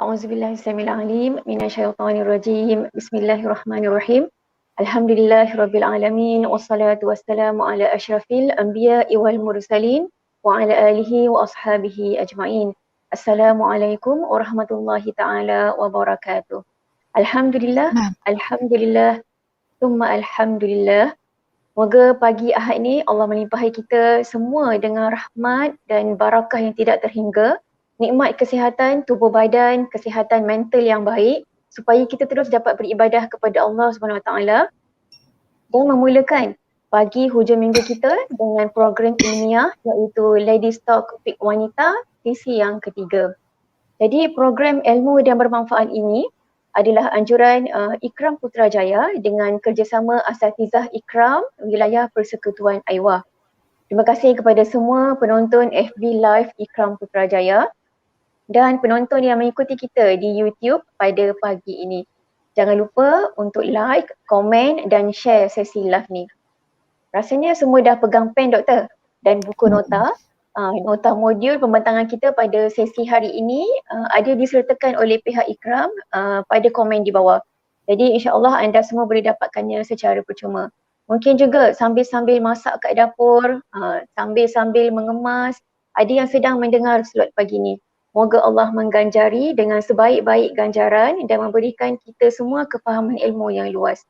A'udzubillahi samil alim minasyaitonir rajim. Bismillahirrahmanirrahim. Alhamdulillahirabbil alamin wassalatu wassalamu ala asyrafil anbiya'i wal mursalin wa ala alihi wa ashabihi ajmain. Assalamualaikum warahmatullahi taala wabarakatuh. Alhamdulillah, Nah, alhamdulillah, summa alhamdulillah. Moga pagi Ahad ni Allah melimpahi kita semua dengan rahmat dan barakah yang tidak terhingga, nikmat kesihatan tubuh badan, kesihatan mental yang baik supaya kita terus dapat beribadah kepada Allah Subhanahu Wa Taala dan memulakan pagi hujung minggu kita dengan program ilmiah iaitu Ladies Talk Topik Wanita sesi yang ketiga. Jadi program ilmu dan bermanfaat ini adalah anjuran Ikram Putrajaya dengan kerjasama Asatizah Ikram Wilayah Persekutuan Aiwa. Terima kasih kepada semua penonton FB Live Ikram Putrajaya dan penonton yang mengikuti kita di YouTube pada pagi ini. Jangan lupa untuk like, komen dan share sesi live ni. Rasanya semua dah pegang pen doktor dan buku nota. Nota modul pembentangan kita pada sesi hari ini ada disertakan oleh pihak Ikram pada komen di bawah. Jadi insya-Allah anda semua boleh dapatkannya secara percuma. Mungkin juga sambil-sambil masak kat dapur, sambil-sambil mengemas, ada yang sedang mendengar slot pagi ni. Moga Allah mengganjari dengan sebaik-baik ganjaran dan memberikan kita semua kefahaman ilmu yang luas.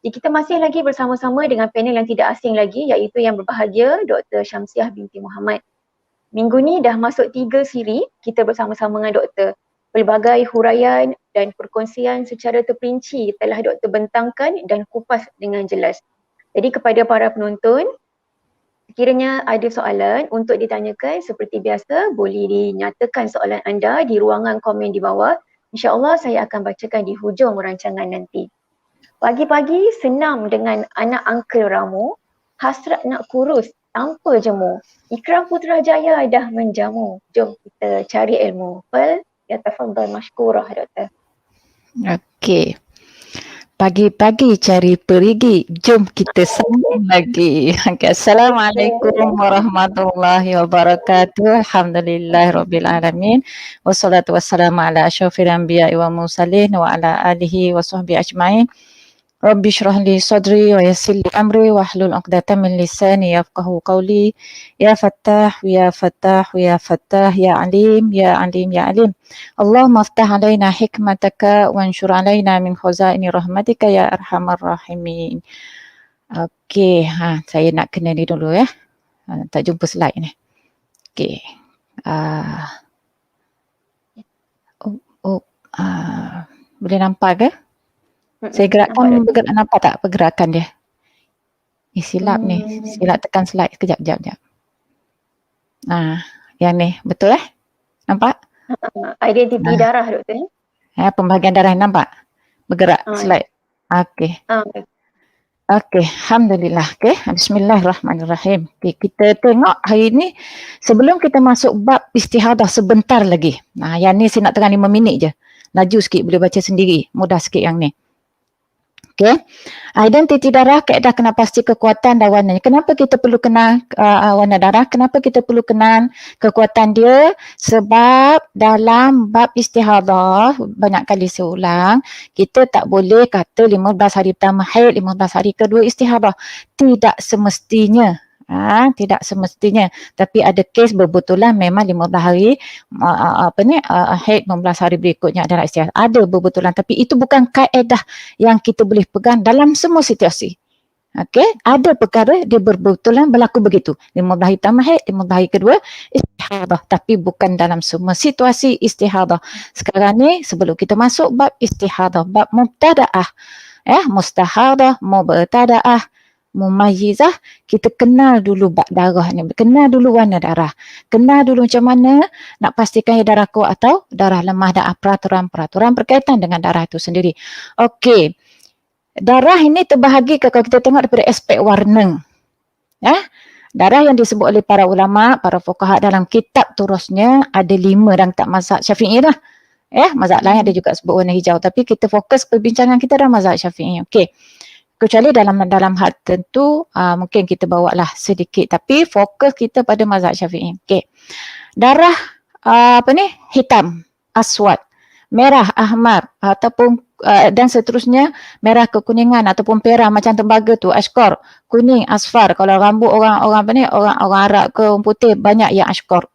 Jadi kita masih lagi bersama-sama dengan panel yang tidak asing lagi iaitu yang berbahagia Dr. Syamsiah binti Muhammad. Minggu ni dah masuk 3 siri kita bersama-sama dengan doktor. Pelbagai huraian dan perkongsian secara terperinci telah doktor bentangkan dan kupas dengan jelas. Jadi kepada para penonton, sekiranya ada soalan untuk ditanyakan seperti biasa, boleh dinyatakan soalan anda di ruangan komen di bawah. InsyaAllah saya akan bacakan di hujung rancangan nanti. Pagi-pagi senam dengan anak Uncle Ramu, hasrat nak kurus tanpa jemu. Ikram Putrajaya dah menjamu. Jom kita cari ilmu. Ya tafadhal mashkurah doktor. okey. Pagi-pagi cari perigi, jom kita sambung lagi. Okay. Assalamualaikum warahmatullahi wabarakatuh. Alhamdulillahirabbil alamin. Wassalatu wassalamu ala asyrafil anbiya'i wal mursalin wa ala alihi wa sahbihi ajmain. Rabbi shrah li sadri wa yassir li amri wahlul 'uqdatam min lisani yafqahu qawli. Ya Fattah, ya Fattah, ya Fattah, ya Alim, ya Alim, ya Alim. Allahumma aftah alaina hikmataka wa anshur alaina min khazaini rahmatika ya arhamar rahimin. Okey, saya nak kena ni dulu ya. Tak jumpa slide ni. Okey. Boleh nampak ke? Saya gerakkan, nampak tak pergerakan dia? Silap ni. Silap tekan slide. Kejap. Yang ni. Betul Nampak? Identiti darah doktor. Pembahagian darah nampak? Bergerak slide. Okey. Okey. Alhamdulillah. Okey. Bismillahirrahmanirrahim. Okay, kita tengok hari ni sebelum kita masuk bab istihadah sebentar lagi. Yang ni saya nak terang 5 minit je. Laju sikit boleh baca sendiri. Mudah sikit yang ni. Okey. Identiti darah, kaedah kenal pasti kekuatan dan warnanya. Kenapa kita perlu kenal warna darah? Kenapa kita perlu kenal kekuatan dia? Sebab dalam bab istihadah, banyak kali saya ulang, kita tak boleh kata 15 hari pertama haid, 15 hari kedua istihadah. Tidak semestinya. Tidak semestinya, tapi ada kes berbetulan memang 15 hari haid, 15 hari berikutnya adalah istihadah. Ada berbetulan, tapi itu bukan kaedah yang kita boleh pegang dalam semua situasi. Okey, ada perkara dia berbetulan berlaku begitu. 15 hari pertama haid, 15 hari kedua istihadah, tapi bukan dalam semua situasi istihadah. Sekarang ni sebelum kita masuk bab istihadah, bab mubtadaah, mustahadah, mubtadaah, mumayyizah, kita kenal dulu bab darah ni, kenal dulu warna darah, kenal dulu macam mana nak pastikan darah kuat atau darah lemah dan peraturan-peraturan berkaitan dengan darah itu sendiri. Okey, darah ini terbahagi kalau kita tengok daripada aspek warna. Darah yang disebut oleh para ulama, para fuqaha dalam kitab turusnya ada 5 dalam kitab mazhab Syafi'i lah. Mazhab lain ada juga sebut warna hijau, tapi kita fokus perbincangan kita dalam mazhab Syafi'i. Okey. Kecuali dalam hal tentu mungkin kita bawa lah sedikit, tapi fokus kita pada mazhab Syafi'i. Okey. Darah hitam, aswad. merah, ahmar ataupun dan seterusnya merah kekuningan ataupun perah macam tembaga tu, ashkor, kuning, asfar. Kalau rambut orang-orang apa ni, orang Arab ke orang putih banyak yang ashkor.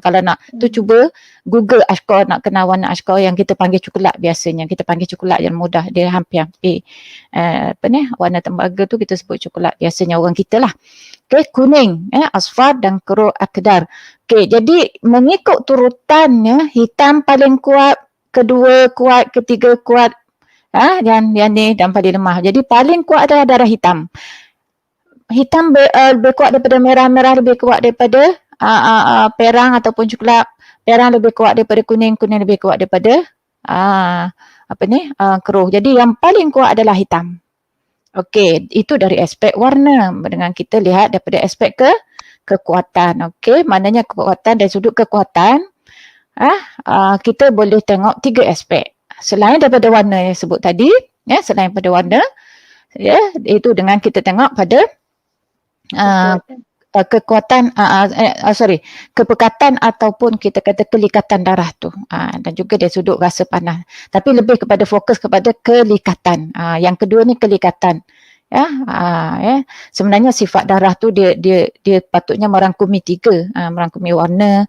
Kalau nak tu cuba Google ashkor, nak kenal warna ashkor yang kita panggil coklat biasanya. Kita panggil coklat yang mudah, dia hampir-hampir apa ni, warna tembaga tu kita sebut coklat biasanya orang kita lah. Okey, kuning, asfar dan keruk akdar. Okey, jadi mengikut turutannya, hitam paling kuat, kedua kuat, ketiga kuat, yang ni dan paling lemah. Jadi paling kuat adalah darah hitam. Hitam lebih kuat daripada merah, merah lebih kuat daripada perang ataupun coklat, perang lebih kuat daripada kuning, kuning lebih kuat daripada keruh. Jadi yang paling kuat adalah hitam. Okey, itu dari aspek warna. Dengan kita lihat daripada aspek kekuatan. Okey, maknanya kekuatan dari sudut kekuatan, kita boleh tengok 3 aspek. Selain daripada warna yang sebut tadi, selain daripada warna, itu dengan kita tengok pada kekuatan, kepekatan ataupun kita kata kelikatan darah tu, dan juga dari sudut rasa panas. Tapi lebih kepada fokus kepada kelikatan. Yang kedua ni kelikatan. Sebenarnya sifat darah tu dia patutnya merangkumi 3, merangkumi warna,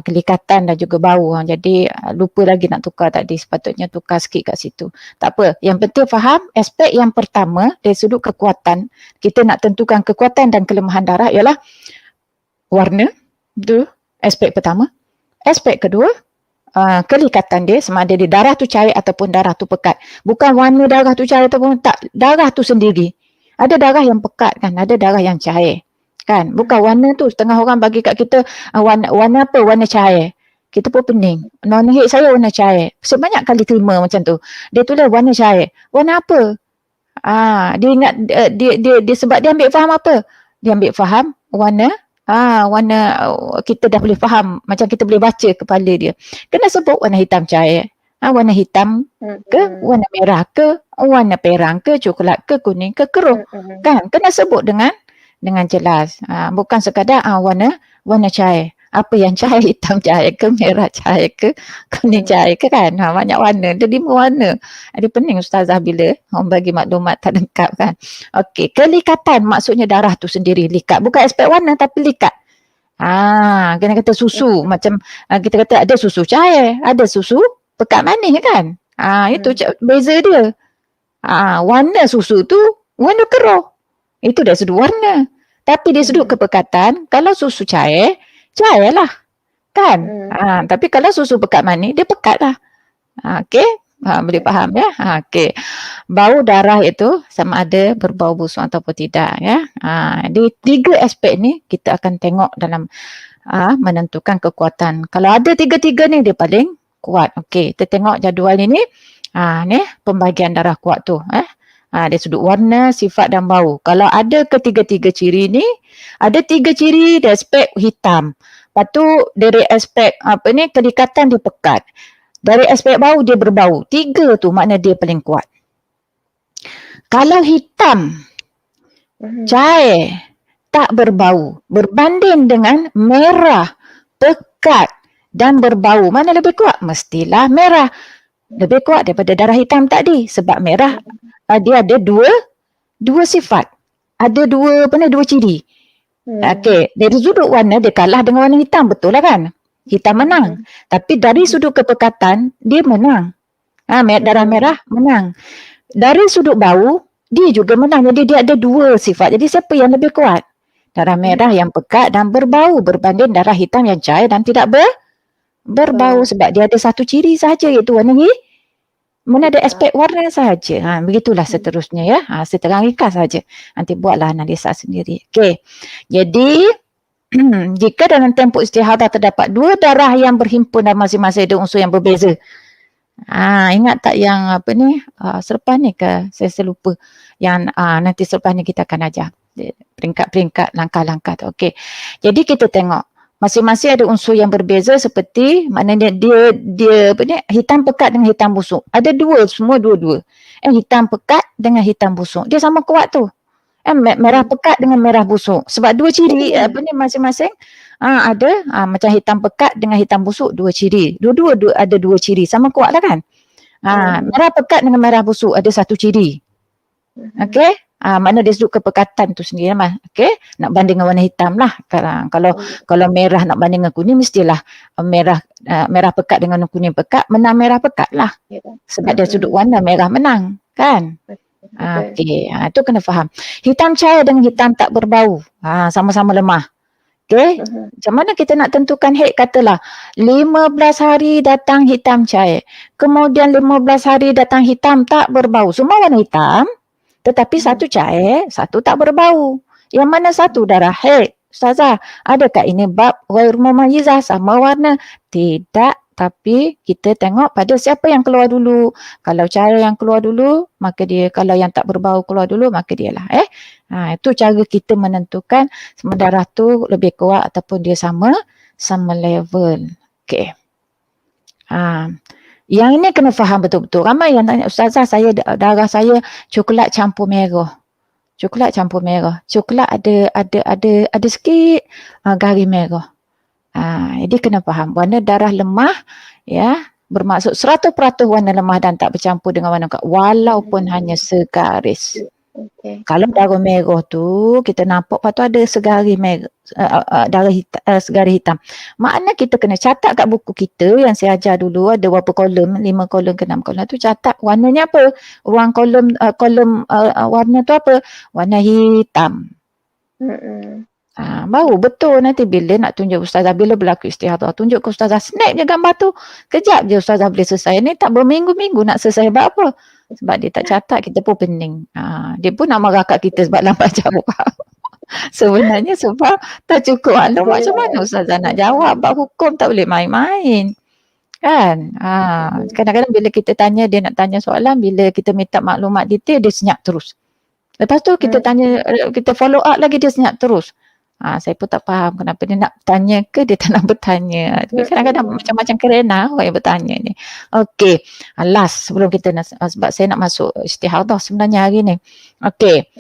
kelikatan dan juga bau. Jadi lupa lagi nak tukar tadi, sepatutnya tukar sikit kat situ. Tak apa, yang penting faham aspek yang pertama dari sudut kekuatan, kita nak tentukan kekuatan dan kelemahan darah ialah warna. Itu aspek pertama. Aspek kedua, kelikatan dia, sama ada di darah tu cair ataupun darah tu pekat. Bukan warna darah tu cair ataupun tak, darah tu sendiri. Ada darah yang pekat kan, ada darah yang cair kan. Bukan warna tu, setengah orang bagi kat kita warna apa, warna cair. Kita pun pening, warna hit saya warna cair. Sebanyak kali terima macam tu, dia tulis warna cair. Warna apa? Dia ingat dia sebab dia ambil faham apa? Dia ambil faham warna kita dah boleh faham, macam kita boleh baca kepala dia. Kena sebut warna hitam cair. Warna hitam ke, warna merah ke, warna perang ke, coklat ke, kuning ke, keruh. Kan? Kena sebut dengan jelas. Bukan sekadar warna cair. Apa yang cair, hitam cair ke, merah cair ke, kuning cair ke kan. Banyak warna. Ada 5 warna. Ada pening ustazah bila orang bagi maklumat tak lengkap kan. Okey, kelikatan maksudnya darah tu sendiri likat. Bukan aspek warna tapi likat. Kena kata susu. Macam kita kata ada susu cair, ada susu pekat manis kan. Itu beza dia. Warna susu tu warna keruh. Itu dari sudut warna. Tapi dari sudut kepekatan, kalau susu cair lah kan. Tapi kalau susu pekat manis, dia pekat lah. Okey, boleh faham ya. Okey, bau darah itu sama ada berbau busuk ataupun tidak ya. Di 3 aspek ni kita akan tengok dalam menentukan kekuatan. Kalau ada 3-3 ni dia paling kuat. Okey, kita tengok jadual ini. Ni pembagian darah kuat tu. Dari sudut warna, sifat dan bau. Kalau ada ketiga-tiga ciri ni, ada 3 ciri dari aspek hitam. Lepas tu dari aspek kelikatan dia pekat. Dari aspek bau dia berbau. 3 tu makna dia paling kuat. Kalau hitam, cair, tak berbau, berbanding dengan merah, pekat dan berbau, mana lebih kuat? Mestilah merah. Lebih kuat daripada darah hitam tadi. Sebab merah dia ada dua sifat. Ada dua ciri. Okey, dari sudut warna dia kalah dengan warna hitam, betul lah kan? Hitam menang. Tapi dari sudut kepekatan dia menang. Darah merah menang. Dari sudut bau dia juga menang. Jadi dia ada 2 sifat. Jadi siapa yang lebih kuat? Darah merah yang pekat dan berbau berbanding darah hitam yang cair dan tidak berbau, sebab dia ada 1 ciri sahaja, iaitu warna mana ada aspek warna sahaja. Begitulah seterusnya ya. Seterang ringkas saja. Nanti buatlah analisa sendiri. Okey. Jadi jika dalam tempoh istihadah terdapat 2 darah yang berhimpun dan masing-masing ada unsur yang berbeza. Ingat tak yang selepas ni ke? Saya lupa. Yang nanti selepas ni kita akan ajar peringkat-peringkat langkah-langkah tu. Okey. Jadi kita tengok masing-masing ada unsur yang berbeza, seperti maknanya dia hitam pekat dengan hitam busuk. Ada 2, semua 2-2. Hitam pekat dengan hitam busuk. Dia sama kuat tu. Merah pekat dengan merah busuk. Sebab dua ciri apa ni masing-masing ada macam hitam pekat dengan hitam busuk, dua ciri. Dua-dua ada dua ciri. Sama kuat lah kan? Merah pekat dengan merah busuk ada satu ciri. Okey? Mana dia sebut kepekatan tu sendiri lah. Okey? Nak banding dengan warna hitam lah. Kalau merah nak banding dengan kuning, mestilah merah pekat dengan kuning pekat, menang merah pekat lah. Sebab dia sudut warna merah menang. Kan? Okey. Itu kena faham. Hitam cair dengan hitam tak berbau. Sama-sama lemah. Okey? Macam mana kita nak tentukan haid? Katalah 15 hari datang hitam cair. Kemudian 15 hari datang hitam tak berbau. Semua warna hitam. Tetapi satu cair, satu tak berbau. Yang mana satu darah haid? Ustazah, adakah ini bab ghair mumayyizah sama warna? Tidak, tapi kita tengok pada siapa yang keluar dulu. Kalau cair yang keluar dulu, maka dia. Kalau yang tak berbau keluar dulu, maka dia lah. Itu cara kita menentukan sama darah tu lebih kuat ataupun dia sama level. Okey. Yang ini kena faham betul-betul. Ramai yang tanya, Ustazah, darah saya coklat campur merah. Coklat campur merah. Coklat ada sikit garis merah. Jadi kena faham. Warna darah lemah, ya, bermaksud 100% warna lemah dan tak bercampur dengan warna kuat. Walaupun hanya segaris. Kalau darah merah tu, kita nampak lepas tu ada segaris merah. Segaris hitam. Makna kita kena catat kat buku kita yang saya ajar dulu, ada berapa kolom, 5 kolom ke 6 kolom tu, catat warnanya apa, ruang kolom warna tu apa, warna hitam. Baru betul nanti bila nak tunjuk Ustazah, bila berlaku istihadah, tunjuk ke Ustazah, snap je gambar tu, kejap je Ustazah boleh selesai. Ni tak berminggu-minggu nak selesai. Sebab apa? Sebab dia tak catat, kita pun pening. Dia pun nak marah kat kita sebab lambat jawab. Sebenarnya sebab tak cukup maklumat. Macam mana Ustazah nak jawab? Bab hukum tak boleh main-main. Kan? Kadang-kadang bila kita tanya, dia nak tanya soalan, bila kita minta maklumat detail, dia senyap terus. Lepas tu kita tanya, kita follow up lagi, dia senyap terus. Saya pun tak faham kenapa dia nak tanya ke dia tak nak bertanya. Kadang-kadang macam-macam kerana orang yang bertanya ni. Okey. Last sebelum kita sebab saya nak masuk istihadah sebenarnya hari ni. Okey.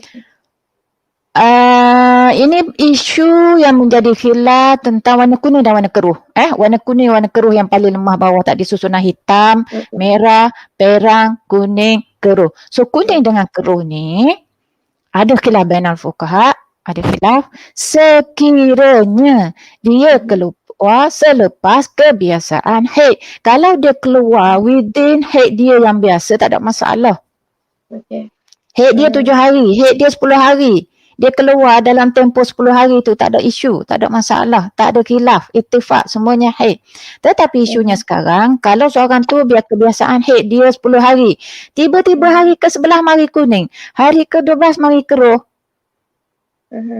Ini isu yang menjadi khilaf tentang warna kuning dan warna keruh. Warna kuning, warna keruh yang paling lemah bawah tak disusunan hitam, merah, perang, kuning, keruh. So kuning dengan keruh ni ada khilaf bainal fuqaha, ada khilaf sekiranya dia keluar selepas kebiasaan haid. Kalau dia keluar within haid dia yang biasa, tak ada masalah. Haid dia 7 hari, haid dia 10 hari. Dia keluar dalam tempoh 10 hari tu, tak ada isu, tak ada masalah, tak ada khilaf, ittifaq, semuanya haid. Tetapi isunya sekarang, kalau seorang tu biar kebiasaan haid dia 10 hari, tiba-tiba hari ke-11 mari kuning, hari ke-12 mari keruh.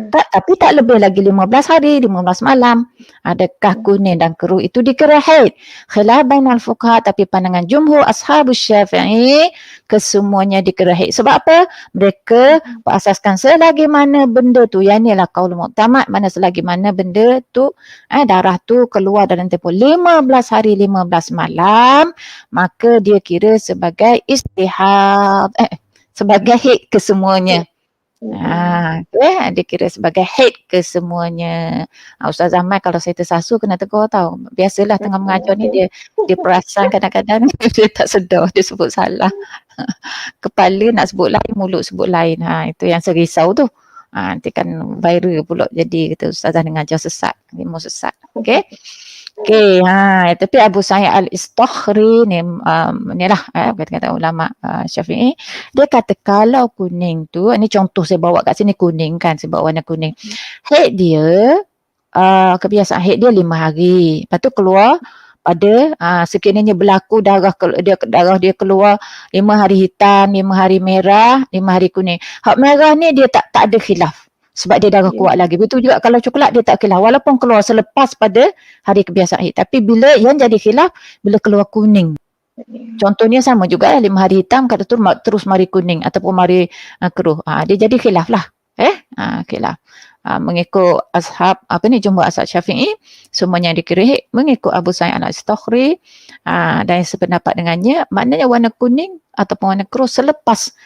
Tapi tak lebih lagi 15 hari, 15 malam. Adakah kuning dan keruh itu dikira haid? Khilaf bainal fuqaha, tapi pandangan jumhur ashabus Syafi'i kesemuanya dikira haid. Sebab apa? Mereka berasaskan selagi mana benda tu, yang inilah qaul mu'tamad, mana selagi mana benda tu darah tu keluar dalam tempoh 15 hari 15 malam, maka dia kira sebagai istihad, sebagai haid kesemuanya. Dia kira sebagai haid kesemuanya. Ustaz Ahmad kalau saya tersasu kena tegur tau. Biasalah tengah mengajar ni dia perasan kadang-kadang dia tak sedar, dia sebut salah. Kepala nak sebut lain, mulut sebut lain. Itu yang saya risau tu. Nanti kan viral pula jadi kata Ustazah mengajar sesat, ilmu sesat. Okey. Okey, tapi Abu Sa'id Al-Istakhri ni lah kata-kata ulama Syafi'i, dia kata kalau kuning tu, ni contoh saya bawa kat sini kuning kan, saya bawa warna kuning. Haid dia kebiasaan haid dia 5 hari. Lepas tu keluar pada sekiranya berlaku darah dia keluar 5 hari hitam, 5 hari merah, 5 hari kuning. Hak merah ni dia tak ada khilaf. Sebab dia darah kuat lagi. Betul juga kalau coklat dia tak khilaf. Walaupun keluar selepas pada hari kebiasaan haid. Tapi bila yang jadi khilaf, bila keluar kuning. Contohnya sama juga 5 hari hitam, kata tu terus mari kuning ataupun mari keruh. Dia jadi khilaf lah. Khilaf. Mengikut ashab, jumhur ashab Syafi'i, semuanya dikira haid. Mengikut Abu Sa'id Al-Istakhri dan sependapat dengannya, maknanya warna kuning ataupun warna keruh selepas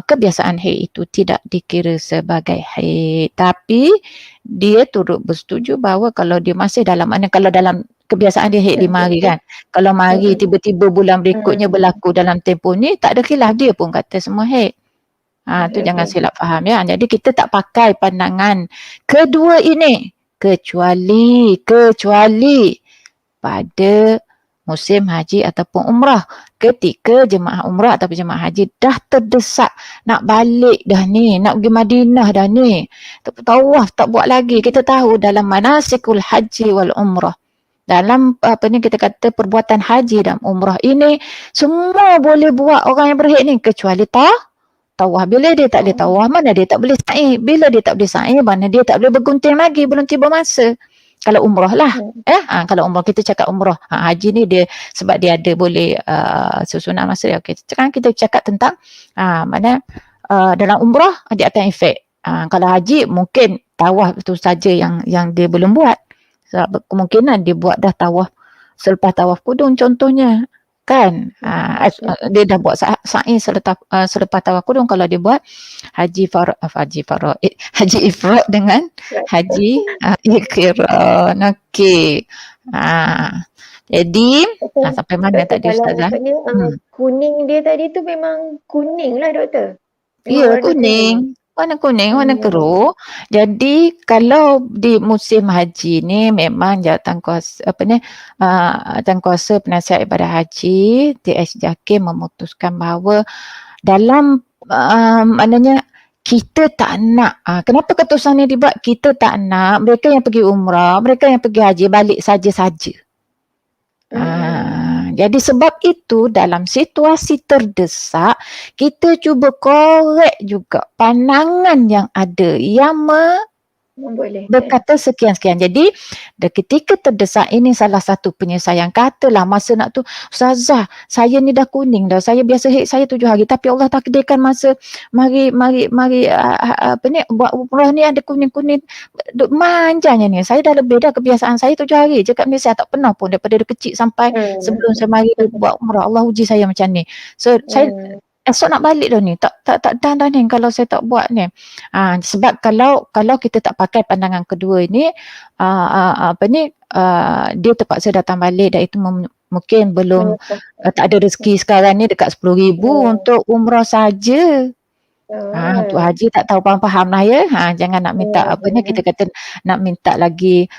kebiasaan haid itu tidak dikira sebagai haid. Tapi dia turut bersetuju bahawa kalau dia masih dalam mana, kalau dalam kebiasaan dia haid 5 hari kan. Kalau mari tiba-tiba bulan berikutnya berlaku dalam tempoh ni, tak ada khilaf, dia pun kata semua haid. Tu jangan silap faham ya. Jadi kita tak pakai pandangan kedua ini kecuali pada musim haji ataupun umrah. Ketika jemaah umrah ataupun jemaah haji dah terdesak nak balik dah ni, nak pergi Madinah dah ni, tawaf tak buat lagi. Kita tahu dalam manasikul haji wal umrah, dalam kita kata perbuatan haji dan umrah ini semua boleh buat orang yang berhaid ni kecuali tawaf. Bila dia tak boleh tawaf, mana dia tak boleh sa'i. Bila dia tak boleh sa'i, mana dia tak boleh bergunting lagi, belum tiba masa. Kalau umrah lah. Kalau umrah, kita cakap umrah. Haji ni dia, sebab dia ada boleh susunan masa dia. Okay. Sekarang kita cakap tentang dalam umrah, dia akan efek. Kalau haji, mungkin tawaf itu saja yang dia belum buat. Sebab kemungkinan dia buat dah tawaf selepas tawaf kudung contohnya. Kan dia dah buat sa'i selepas tawaf kudung. Kalau dia buat haji ifrad dengan haji iqran. Okey. Jadi sampai mana tadi Ustazah? Kuning dia tadi tu memang kuning lah doktor. Ya, kuning. Warna kuning, warna keruh. Jadi kalau di musim haji ni memang Jawatankuasa Penasihat Ibadah Haji TS JAKIM memutuskan bahawa dalam kita tak nak, kenapa keputusan ni dibuat? Kita tak nak mereka yang pergi umrah, mereka yang pergi haji balik saja-saja. Jadi sebab itu dalam situasi terdesak, kita cuba korek juga pandangan yang ada yang berkata sekian-sekian. Jadi ketika terdesak, ini salah satu penyelesaian. Katalah masa nak tu, Ustazah, saya ni dah kuning dah, saya biasa haid saya 7 hari, tapi Allah takdirkan masa mari buat umrah ni ada kuning-kuning, manjanya ni. Saya dah lebih dah, kebiasaan saya 7 hari je kat Malaysia, tak pernah pun daripada kecil sampai sebelum saya mari buat umrah. Allah uji saya macam ni. So saya esok nak balik dah ni, tak dah ni kalau saya tak buat ni. Sebab kalau kita tak pakai pandangan kedua ini, dia terpaksa datang balik, dan itu mungkin belum tak ada rezeki sekarang ni dekat 10,000 untuk umrah saja. Untuk haji tak tahu faham lah ya. Jangan nak minta kita kata nak minta lagi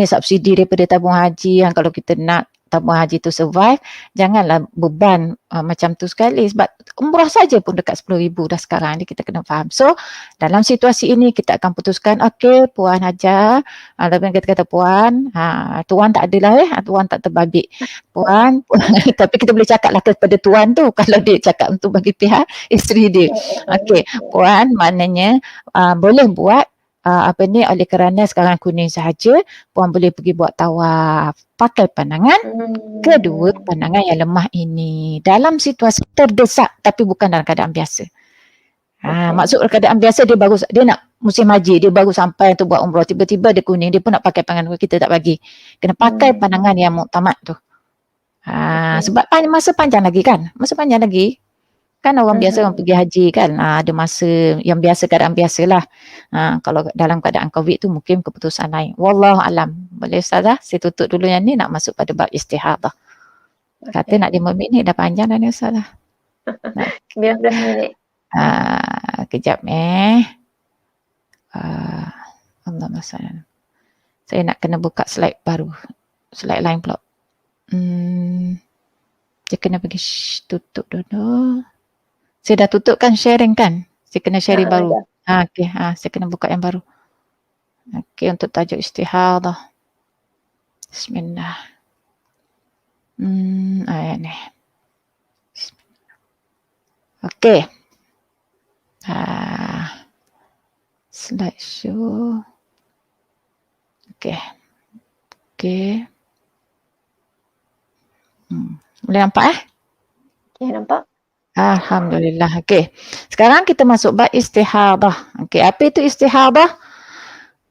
subsidi daripada tabung haji. Kalau kita nak tabung haji tu survive, janganlah beban macam tu sekali. Sebab umrah saja pun dekat 10,000 dah sekarang ni, kita kena faham. So dalam situasi ini kita akan putuskan, okey Puan Hajar, ataupun kita kata Puan, Tuan tak adalah Tuan tak terbabit. Puan, tapi kita boleh cakap lah kepada Tuan tu kalau dia cakap untuk bagi pihak isteri dia. Okey Puan, maknanya boleh buat oleh kerana sekarang kuning sahaja, Puan boleh pergi buat tawaf. Pakai pandangan kedua, pandangan yang lemah ini dalam situasi terdesak, tapi bukan dalam keadaan biasa. Maksud keadaan biasa, dia nak musim haji, dia baru sampai untuk buat umrah, tiba-tiba dia kuning, dia pun nak pakai pandangan, kita tak bagi. Kena pakai pandangan yang muktamad tu. Sebab masa panjang lagi kan, kan orang biasa orang pergi haji kan, ada masa yang biasa, keadaan biasalah. Kalau dalam keadaan COVID tu mungkin keputusan lain. Wallahu alam. Boleh Ustazah, saya tutup dulu yang ni, nak masuk pada bab istihadah. Kata nak 5 minit, dah panjang dah ni Ustazah. 19 minit. Kejap Allahumma salli. Saya nak kena buka slide baru. Slide lain pula. Dia kena pergi tutup dulu. Saya dah tutup kan sharing kan? Saya kena sharing baru. Okey, saya kena buka yang baru. Okey, untuk tajuk istihadah. Bismillah. Ayat ni. Okey. Slide show. Okey. Boleh nampak Okey, nampak. Alhamdulillah. Okey. Sekarang kita masuk bab istihadah. Okey, apa itu istihadah?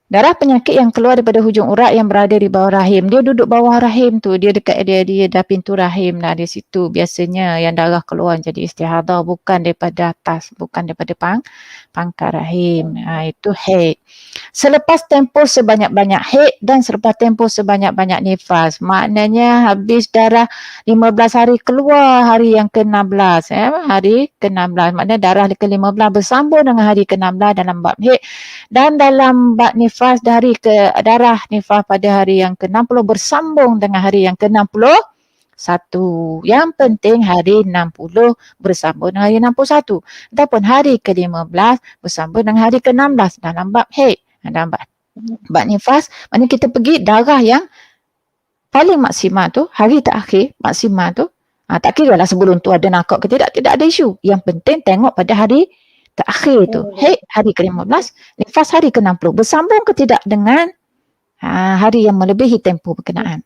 Darah penyakit yang keluar daripada hujung urat yang berada di bawah rahim. Dia duduk bawah rahim tu. Dia dekat dia dah pintu rahim lah. Di situ biasanya yang darah keluar jadi istihadah. Bukan daripada atas. Bukan daripada pangkal rahim. Itu haid. Selepas tempoh sebanyak-banyak haid dan selepas tempoh sebanyak-banyak nifas. Maknanya habis darah 15 hari keluar hari yang ke-16. Hari ke-16. Maknanya darah ke-15 bersambung dengan hari ke-16 dalam bab haid. Dan dalam bab nifas darah nifas pada hari yang ke-60 bersambung dengan hari yang ke-61. Yang penting hari 60 bersambung dengan hari 61. Ataupun hari ke-15 bersambung dengan hari ke-16 dalam bab haid. Dalam bab nifas, maknanya kita pergi darah yang paling maksimal tu, hari terakhir maksimal tu, tak kira lah sebelum tu ada nakak ke tidak ada isu. Yang penting tengok pada hari terakhir tu. Haid hari ke-15, nifas hari ke-60. Bersambung ke tidak dengan hari yang melebihi tempoh berkenaan.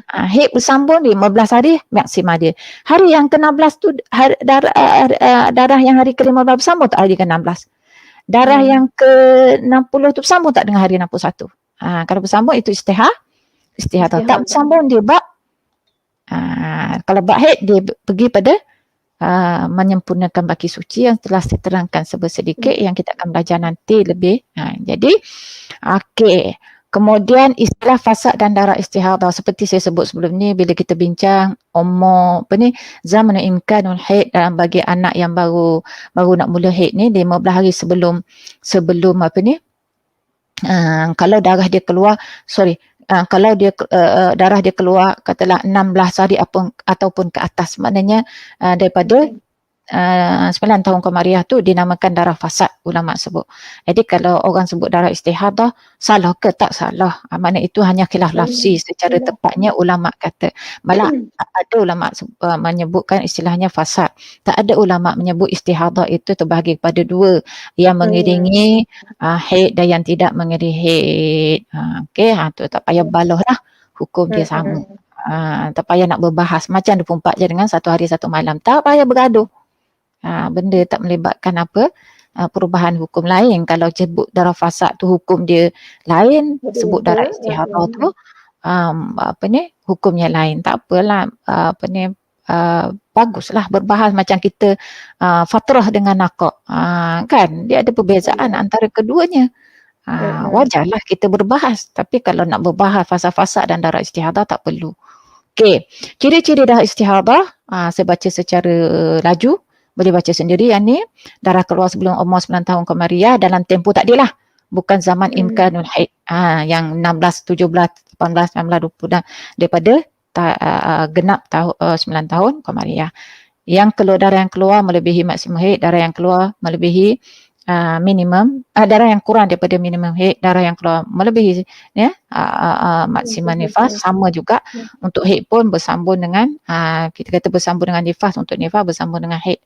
Haid bersambung 15 hari maksimal dia. Hari yang ke-16 tu darah yang hari ke-15 bersambung tak hari ke-16. Darah yang ke-60 tu bersambung tak dengan hari 61. Kalau bersambung itu istihadah. Tak bersambung dia bab kalau bab haid dia pergi pada menyempurnakan baki suci yang telah diterangkan sedikit yang kita akan belajar nanti lebih. Jadi okey. Kemudian istilah fasad dan darah istihadah seperti saya sebut sebelum ni bila kita bincang umur zaman imkanul haid dalam bagi anak yang baru nak mula haid ni 15 hari sebelum kalau darah dia keluar kalau dia darah dia keluar katalah 16 hari ataupun ke atas, maknanya daripada 9 tahun Qamariah tu dinamakan darah fasad, ulama sebut. Jadi kalau orang sebut darah istihadah, salah ke? Tak salah. Makna itu hanya khilaf lafzi, secara tepatnya ulama kata. Malah ada ulama menyebutkan istilahnya fasad. Tak ada ulama menyebut istihadah itu terbahagi kepada dua, yang mengiringi haid dan yang tidak mengiringi haid. Okey, tu tak payah baloh lah, hukum dia sama. Tak payah nak berbahas macam 24 jam dengan 1 hari 1 malam. Tak payah bergaduh. Benda tak melibatkan perubahan hukum lain. Kalau sebut darah fasad tu hukum dia lain, sebut darah istihadah tu hukumnya lain. Tak apalah, baguslah berbahas macam kita fatrah dengan nakak. Kan dia ada perbezaan antara keduanya. Wajarlah kita berbahas, tapi kalau nak berbahas fasad-fasad dan darah istihadah tak perlu. Okey, ciri-ciri darah istihadah saya baca secara laju. Boleh baca sendiri yang ni. Darah keluar sebelum umur 9 tahun Qamariah dalam tempoh tadi lah. Bukan zaman imkanul haid. Yang 16, 17, 18, 19, 20 dah. Daripada genap 9 tahun Qamariah. Darah yang keluar melebihi maksimum haid. Darah yang keluar melebihi minimum. Darah yang kurang daripada minimum haid. Darah yang keluar melebihi maksimum nifas. Sama juga. Untuk haid pun bersambung dengan, kita kata bersambung dengan nifas. Untuk nifas bersambung dengan haid.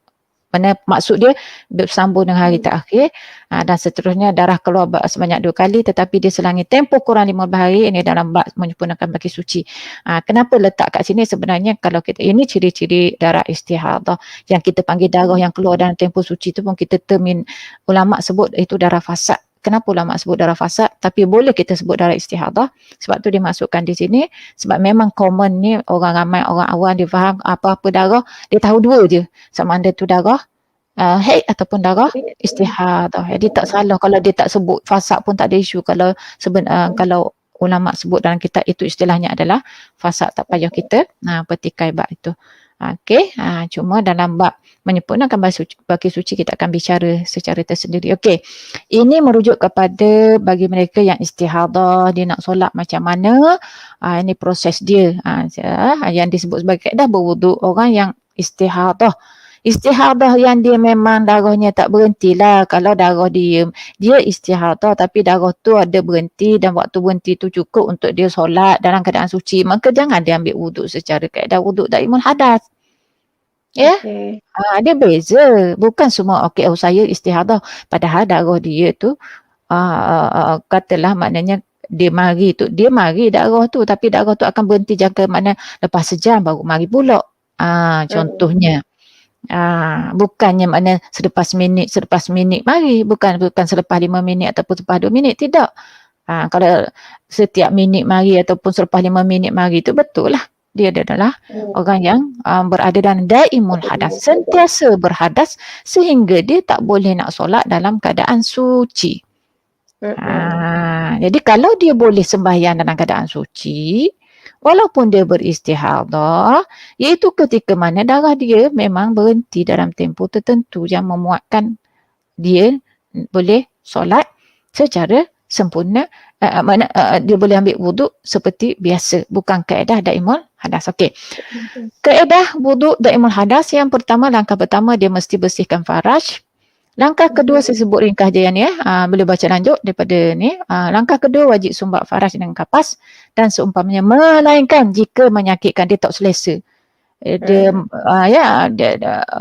Mana maksud dia bersambung dengan hari terakhir, dan seterusnya darah keluar sebanyak 2 kali tetapi dia selangi tempoh kurang 15 hari. Ini dalam bab menyempurnakan baki suci. Kenapa letak kat sini? Sebenarnya kalau kita, ini ciri-ciri darah istihadah yang kita panggil darah yang keluar dalam tempoh suci tu pun kita ulama sebut itu darah fasad. Kenapa ulama sebut darah fasad tapi boleh kita sebut darah istihadah? Sebab tu dia masukkan di sini, sebab memang common ni orang ramai, orang awam dia faham apa-apa darah dia tahu dua je, sama ada tu darah haid ataupun darah istihadah. Jadi tak salah kalau dia tak sebut fasad pun tak ada isu. Kalau kalau ulama sebut dalam kitab itu istilahnya adalah fasad, tak payah kita petikai bab itu. Okey, cuma dalam bab menyempurnakan baki suci kita akan bicara secara tersendiri. Okey, ini merujuk kepada bagi mereka yang istihadah, dia nak solat macam mana, ini proses dia. Yang disebut sebagai kaedah berwuduk orang yang istihadah. Istihadah yang dia memang darahnya tak berhentilah. Kalau darah dia istihadah tapi darah tu ada berhenti dan waktu berhenti tu cukup untuk dia solat dalam keadaan suci, maka jangan dia ambil wuduk secara kaedah wuduk daimul hadas. Ya? Okay. Dia beza. Bukan semua saya istihadah padahal darah dia tu katalah maknanya dia mari darah tu, tapi darah tu akan berhenti jangka mana lepas sejam baru mari pula. Contohnya. Bukannya makna selepas minit mari, bukan selepas 5 minit ataupun selepas 2 minit, tidak. Kalau setiap minit mari ataupun selepas 5 minit mari tu betul lah. Dia adalah orang yang berada dalam daimul hadas. Sentiasa berhadas sehingga dia tak boleh nak solat dalam keadaan suci. Jadi kalau dia boleh sembahyang dalam keadaan suci, walaupun dia beristihadah, iaitu ketika mana darah dia memang berhenti dalam tempoh tertentu yang memuatkan dia boleh solat secara sempurna, dia boleh ambil wuduk seperti biasa, bukan kaedah daimul hadas. Okey. Kaedah wuduk daimul hadas, yang pertama, langkah pertama dia mesti bersihkan faraj. Langkah kedua saya sebut ringkas je ni, boleh baca lanjut daripada ni. Langkah kedua wajib sumbat faraj dengan kapas dan seumpamanya, melainkan jika menyakitkan, dia tak selesa.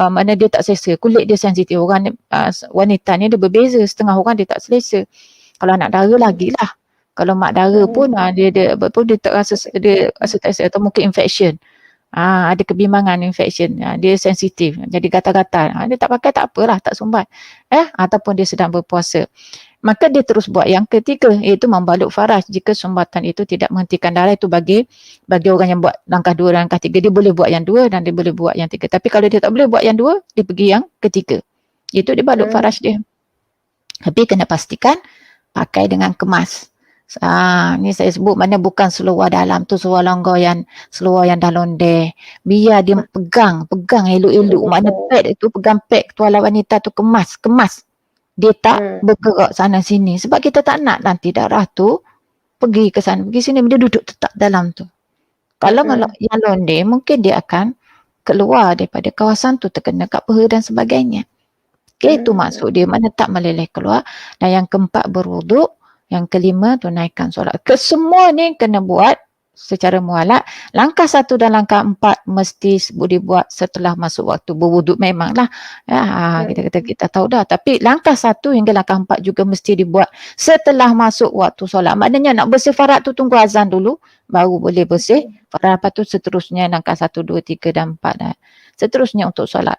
Mana dia tak selesa, kulit dia sensitif. Orang wanita ni dia berbeza, setengah orang dia tak selesa. Kalau anak dara lagilah. Kalau mak dara pun dia tak rasa, dia rasa tak selesa, atau mungkin infection. Ada kebimbangan infection, dia sensitif, jadi gatal-gatal. Dia tak pakai tak apalah, tak sumbat. Ataupun dia sedang berpuasa. Maka dia terus buat yang ketiga, iaitu membalut faraj. Jika sumbatan itu tidak menghentikan darah, itu bagi orang yang buat langkah 2 dan langkah 3, dia boleh buat yang 2 dan dia boleh buat yang 3. Tapi kalau dia tak boleh buat yang 2, dia pergi yang ketiga, iaitu dia balut faraj dia. Tapi kena pastikan pakai dengan kemas. Ni saya sebut mana bukan seluar dalam tu, seluar longgar seluar yang dah londeh. Biar dia pegang elok-elok. Mana pad itu, pegang pad tuala wanita tu kemas. Dia tak bergerak sana sini. Sebab kita tak nak nanti darah tu pergi ke sana, pergi sini, dia duduk tetap dalam tu. Kalau yang londeh, mungkin dia akan keluar daripada kawasan tu, terkena kat peha dan sebagainya. Itu maksud dia, mana tak meleleh keluar. Dan yang keempat, berwuduk. Yang kelima, tunaikan solat. Kesemua ni kena buat secara mualat. Langkah 1 dan langkah 4 mesti dibuat setelah masuk waktu berwuduk, memanglah. Kita tahu dah. Tapi langkah 1 hingga langkah 4 juga mesti dibuat setelah masuk waktu solat. Maknanya nak bersih farad tu tunggu azan dulu, baru boleh bersih farad. Lepas tu seterusnya langkah 1, 2, 3 dan 4. Seterusnya untuk solat.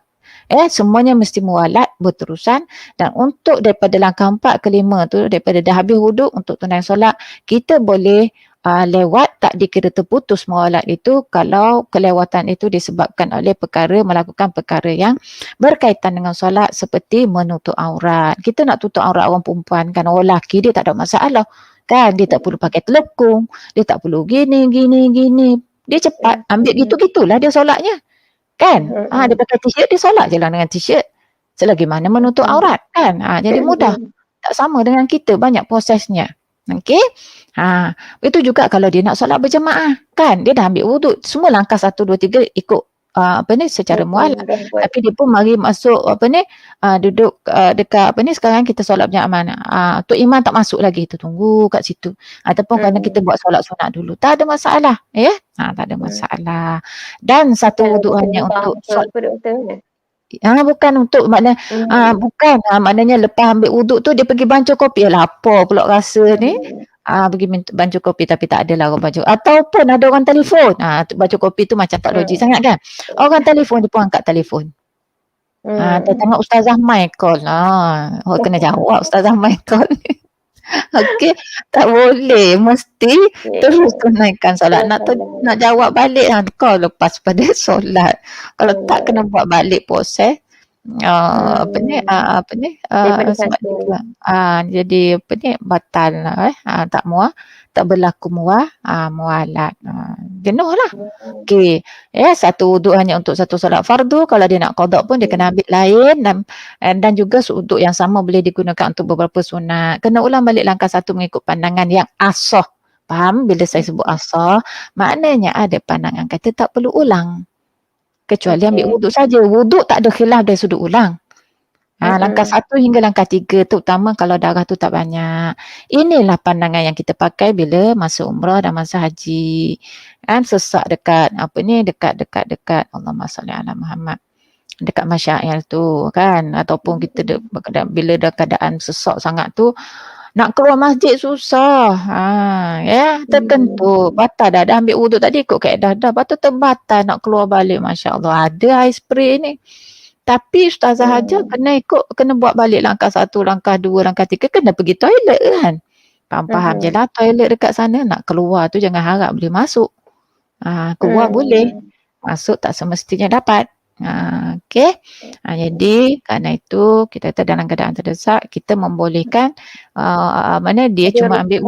Semuanya mesti mualat, berterusan. Dan untuk daripada langkah 4 ke 5 tu, daripada dah habis wuduk untuk tunaikan solat, kita boleh lewat, tak dikira terputus mualat itu kalau kelewatan itu disebabkan oleh melakukan perkara yang berkaitan dengan solat, seperti menutup aurat. Kita nak tutup aurat orang perempuan kan, orang lelaki dia tak ada masalah kan, dia tak perlu pakai telekung, dia tak perlu gini, dia cepat ambil gitu-gitulah dia solatnya kan. Dia pakai t-shirt, dia solat je lah dengan t-shirt, selagi mana menutup aurat kan. Jadi mudah. Tak sama dengan kita, banyak prosesnya. Okey. Itu juga kalau dia nak solat berjemaah kan, dia dah ambil wuduk, semua langkah 1, 2, 3 ikut secara mualat. Tapi dia pun mari masuk duduk dekat sekarang kita solat berjemaah mana, Tok Imam tak masuk lagi, kita tunggu kat situ. Ataupun kerana kita buat solat sunat dulu, tak ada masalah, tak ada masalah. Dan satu wuduk hanya untuk solat, bukan untuk maknanya lepas ambil wuduk tu dia pergi bancuh kopi. Lapar pula rasa ni. Pergi bancuh kopi, tapi tak adalah orang bancuh. Ataupun ada orang telefon. Bancuh kopi tu macam tak logik sangat kan. Orang telefon, dia pun angkat telefon. Tengok Ustazah Mai call. Orang kena jawab Ustazah Mai call. Okey, tak boleh, mesti terus tunaikan solat. Nak jawab balik kau lepas pada solat. Kalau tak, kena buat balik proses. Sebab jadi batal tak muah, tak berlaku mualat. Jenuh lah. Okey. Satu wuduk hanya untuk satu solat fardu. Kalau dia nak qada pun dia kena ambil lain, dan juga wuduk yang sama boleh digunakan untuk beberapa sunat. Kena ulang balik langkah 1 mengikut pandangan yang asah. Faham? Bila saya sebut asah, maknanya ada pandangan kata tak perlu ulang. Kecuali ambil wuduk saja. Wuduk tak ada khilaf dari sudut ulang. Langkah 1 hingga langkah 3, terutama kalau darah tu tak banyak. Inilah pandangan yang kita pakai bila masa umrah dan masa haji. Sesak dekat dekat Allahumma salli ala Muhammad, dekat masyair tu kan. Ataupun kita bila dah keadaan sesak sangat tu, nak keluar masjid susah. Terkentut. Batal dah ambil wuduk tadi ikut kaedah dah. Lepas tu terbatal nak keluar balik. Masya Allah. Ada air spray ni. Tapi Ustazah Hajar kena buat balik langkah 1, langkah 2, langkah 3. Kena pergi toilet kan. Faham je lah, toilet dekat sana nak keluar tu jangan harap boleh masuk. Keluar boleh, masuk tak semestinya dapat. Okey. Jadi kerana itu kita dalam keadaan terdesak, kita membolehkan mana dia cuma ambil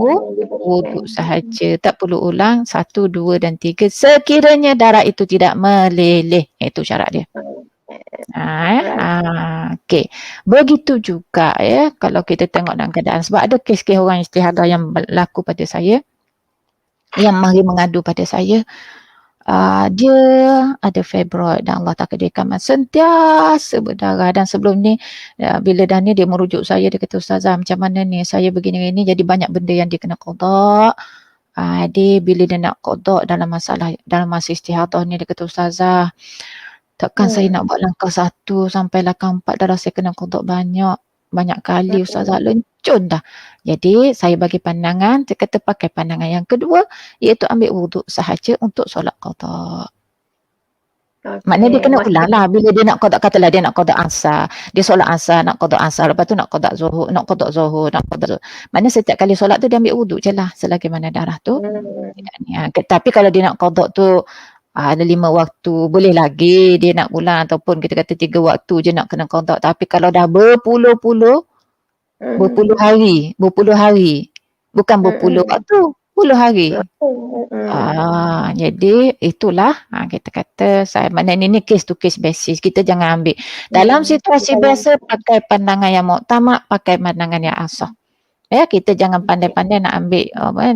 wuduk sahaja, tak perlu ulang 1, 2 dan 3 sekiranya darah itu tidak meleleh. Itu syarat dia. Okey. Begitu juga kalau kita tengok dalam keadaan, sebab ada kes-kes orang istihadah yang berlaku pada saya, yang mari mengadu pada saya, dia ada fibroid dan Allah takdirkan sentiasa berdarah, dan sebelum ni bila dah ni dia merujuk saya, dia kata ustazah macam mana ni saya begini-begini, jadi banyak benda yang dia kena qada. Dia bila dia nak qada dalam masa istihadah ni, dia kata ustazah takkan saya nak buat langkah 1 sampai langkah 4 darah saya kena qada banyak kali ustazah, lencun dah. Jadi saya bagi pandangan, saya kata pakai pandangan yang kedua, iaitu ambil wuduk sahaja untuk solat qada. Maknanya dia kena ulang lah bila dia nak qada, katalah dia nak qada asar, dia solat asar, nak qada asar, lepas tu nak qada zuhur, nak qada zuhur. Maknanya setiap kali solat tu dia ambil wuduk je lah selagi mana darah tu. Tapi kalau dia nak qada tu ada 5 waktu, boleh lagi dia nak ulang, ataupun kita kata 3 waktu je nak kena qada. Tapi kalau dah berpuluh hari, bukan berpuluh waktu, puluh hari. Jadi itulah kita kata, maknanya ni case to case basis, kita jangan ambil dalam situasi biasa pakai pandangan yang muktamad, pakai pandangan yang asah. Kita jangan pandai-pandai nak ambil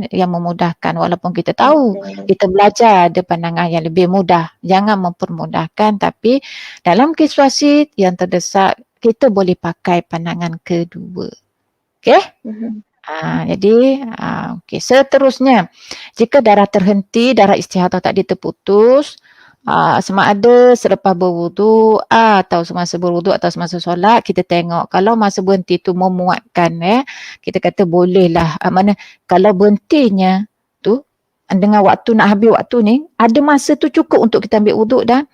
yang memudahkan, walaupun kita tahu kita belajar ada pandangan yang lebih mudah. Jangan mempermudahkan, tapi dalam situasi yang terdesak kita boleh pakai pandangan kedua. Okey? Jadi okey, seterusnya jika darah terhenti, darah istihadah tadi terputus, sama ada selepas berwuduk atau semasa berwuduk atau semasa solat, kita tengok kalau masa berhenti tu memuatkan, kita kata bolehlah, mana kalau berhentinya tu dengan waktu nak habis waktu ni, ada masa tu cukup untuk kita ambil wuduk dan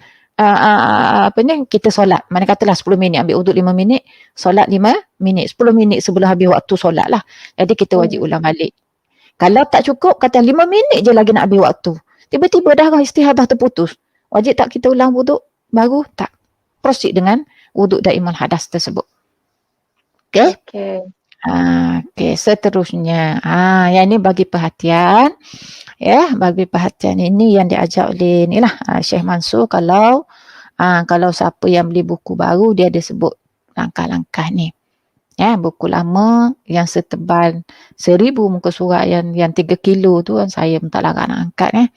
kita solat. Mana katalah 10 minit, ambil wuduk 5 minit, solat 5 minit, 10 minit sebelum habis waktu solat lah. Jadi kita wajib ulang balik. Kalau tak cukup, kata 5 minit je lagi nak habis waktu, tiba-tiba darah istihadah terputus, wajib tak kita ulang wuduk baru? Tak. Proceed dengan wuduk daimul hadas tersebut. Okey? Okey, seterusnya. Yang ini bagi perhatian. Bagi perhatian ini yang diajar oleh inilah Syekh Mansur. Kalau siapa yang beli buku baru, dia ada sebut langkah-langkah ni. Buku lama yang setebal 1000 muka surat, yang 3 kilo tu saya pun tak larat nak angkat.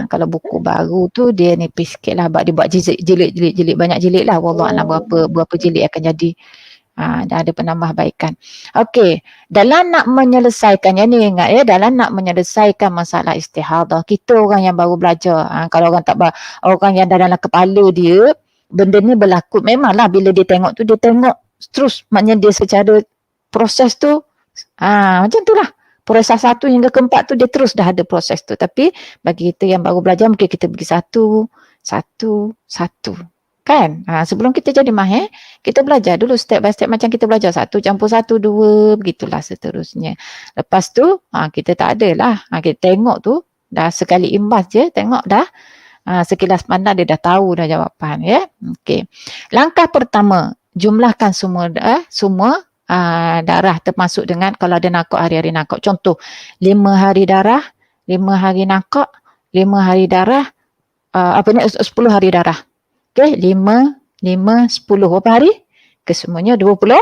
Kalau buku baru tu dia nipis sikit lah, dia buat jilid banyak jilid lah, wallahualam berapa jilid akan jadi. Dah ada penambahbaikan. Okey, dalam nak menyelesaikan yang ni, ingat dalam nak menyelesaikan masalah istihadah, kita orang yang baru belajar, kalau orang yang dah dalam kepala dia benda ni berlaku, memanglah bila dia tengok tu, dia tengok terus, maknanya dia secara proses tu macam tu lah. Proses 1 hingga ke 4 tu dia terus dah ada proses tu. Tapi bagi kita yang baru belajar, mungkin kita pergi satu. Kan? Sebelum kita jadi mahir, kita belajar dulu step by step, macam kita belajar 1 campur 1, 2, begitulah seterusnya. Lepas tu, kita tak adalah. Kita tengok tu, dah sekali imbas je, tengok dah. Sekilas pandang dia dah tahu dah jawapan. Okey. Langkah pertama, jumlahkan semua darah termasuk dengan kalau ada nakak, hari-hari nakak. Contoh, 5 hari darah, 5 hari nakak, 5 hari darah, 10 hari darah. Okey, 5, 10. Berapa hari? Kesemuanya 20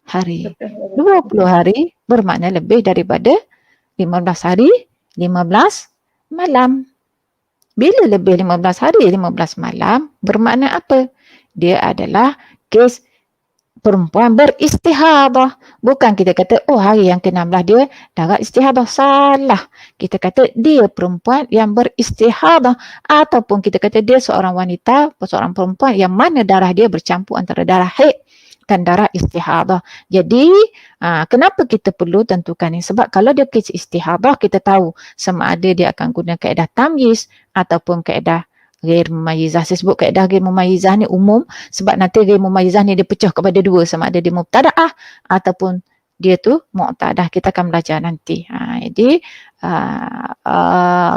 hari. 20 hari bermakna lebih daripada 15 hari, 15 malam. Bila lebih 15 hari, 15 malam, bermakna apa? Dia adalah kes perempuan beristihadah. Bukan kita kata, hari yang ke-16 dia darah istihadah. Salah. Kita kata dia perempuan yang beristihadah. Ataupun kita kata dia seorang wanita, seorang perempuan yang mana darah dia bercampur antara darah haid dan darah istihadah. Jadi, kenapa kita perlu tentukan ni? Sebab kalau dia kes istihadah, kita tahu sama ada dia akan guna kaedah tamyiz ataupun kaedah ghair mumayyizah. Saya sebut kaedah ghair mumayyizah ni umum sebab nanti ghair mumayyizah ni dia pecah kepada 2, sama ada dia mubtada'ah ataupun dia tu mu'tadah. Kita akan belajar nanti. Jadi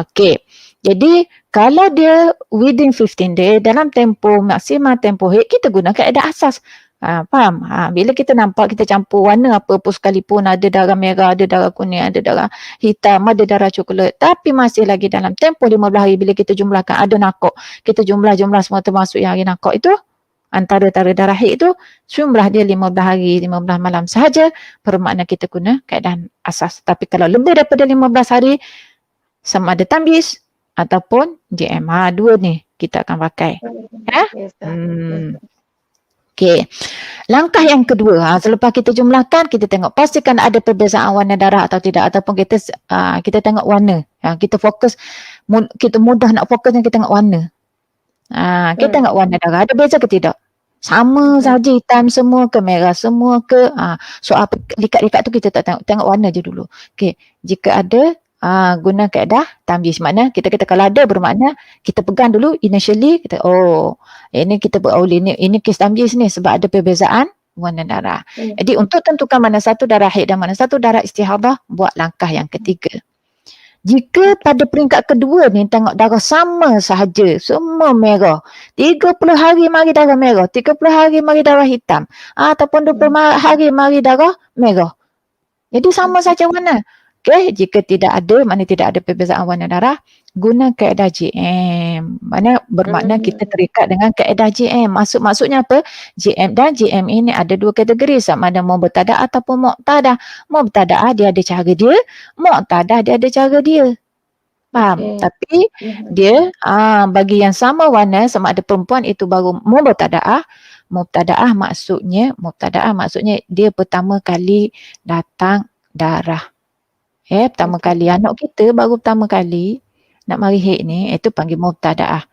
okey. Jadi kalau dia within 15 day dalam tempoh maksimal tempoh haid, kita guna kaedah asas. Faham? Bila kita nampak kita campur warna apa-apa sekalipun, ada darah merah, ada darah kuning, ada darah hitam, ada darah coklat, tapi masih lagi dalam tempoh 15 hari, bila kita jumlahkan ada nakok, kita jumlah semua termasuk yang hari nakok itu, antara darah haid itu jumlah dia 15 hari 15 malam sahaja, bermakna kita guna kaedah asas. Tapi kalau lebih daripada 15 hari, sama ada tamyiz ataupun JM. Dua ni kita akan pakai. Okey. Langkah yang kedua, selepas kita jumlahkan, kita tengok pastikan ada perbezaan warna darah atau tidak, ataupun kita tengok warna. Kita fokus, kita mudah nak fokus dan kita tengok warna. Kita tengok warna darah, ada beza ke tidak? Sama saja, hitam semua ke, merah semua ke. Soal likat-likat tu kita tak tengok warna je dulu. Okey, jika ada, guna kaedah tamyiz. Makna kita kata kalau ada bermakna kita pegang dulu initially, kita ini kita ini kes tamyiz ni sebab ada perbezaan warna darah. Jadi untuk tentukan mana satu darah haid dan mana satu darah istihadah, buat langkah yang ketiga. Jika pada peringkat kedua ni tengok darah sama sahaja, semua merah, 30 hari mari darah merah, 30 hari mari darah hitam, ataupun 20 hari mari darah merah, jadi sama saja warna. Okey, jika tidak ada, maknanya tidak ada perbezaan warna darah, guna kaedah JM. Bermakna kita terikat dengan kaedah JM. Maksudnya apa? JM dan JM ini ada dua kategori, sama ada mubtadah ataupun muqtadah. Mubtadah dia ada cara dia, muqtadah dia ada cara dia. Faham? Tapi dia bagi yang sama warna, sama ada perempuan itu baru mubtadah. Mubtadah maksudnya dia pertama kali datang darah. Pertama kali anak kita baru pertama kali nak mari haid ni, itu panggil mubtadaah.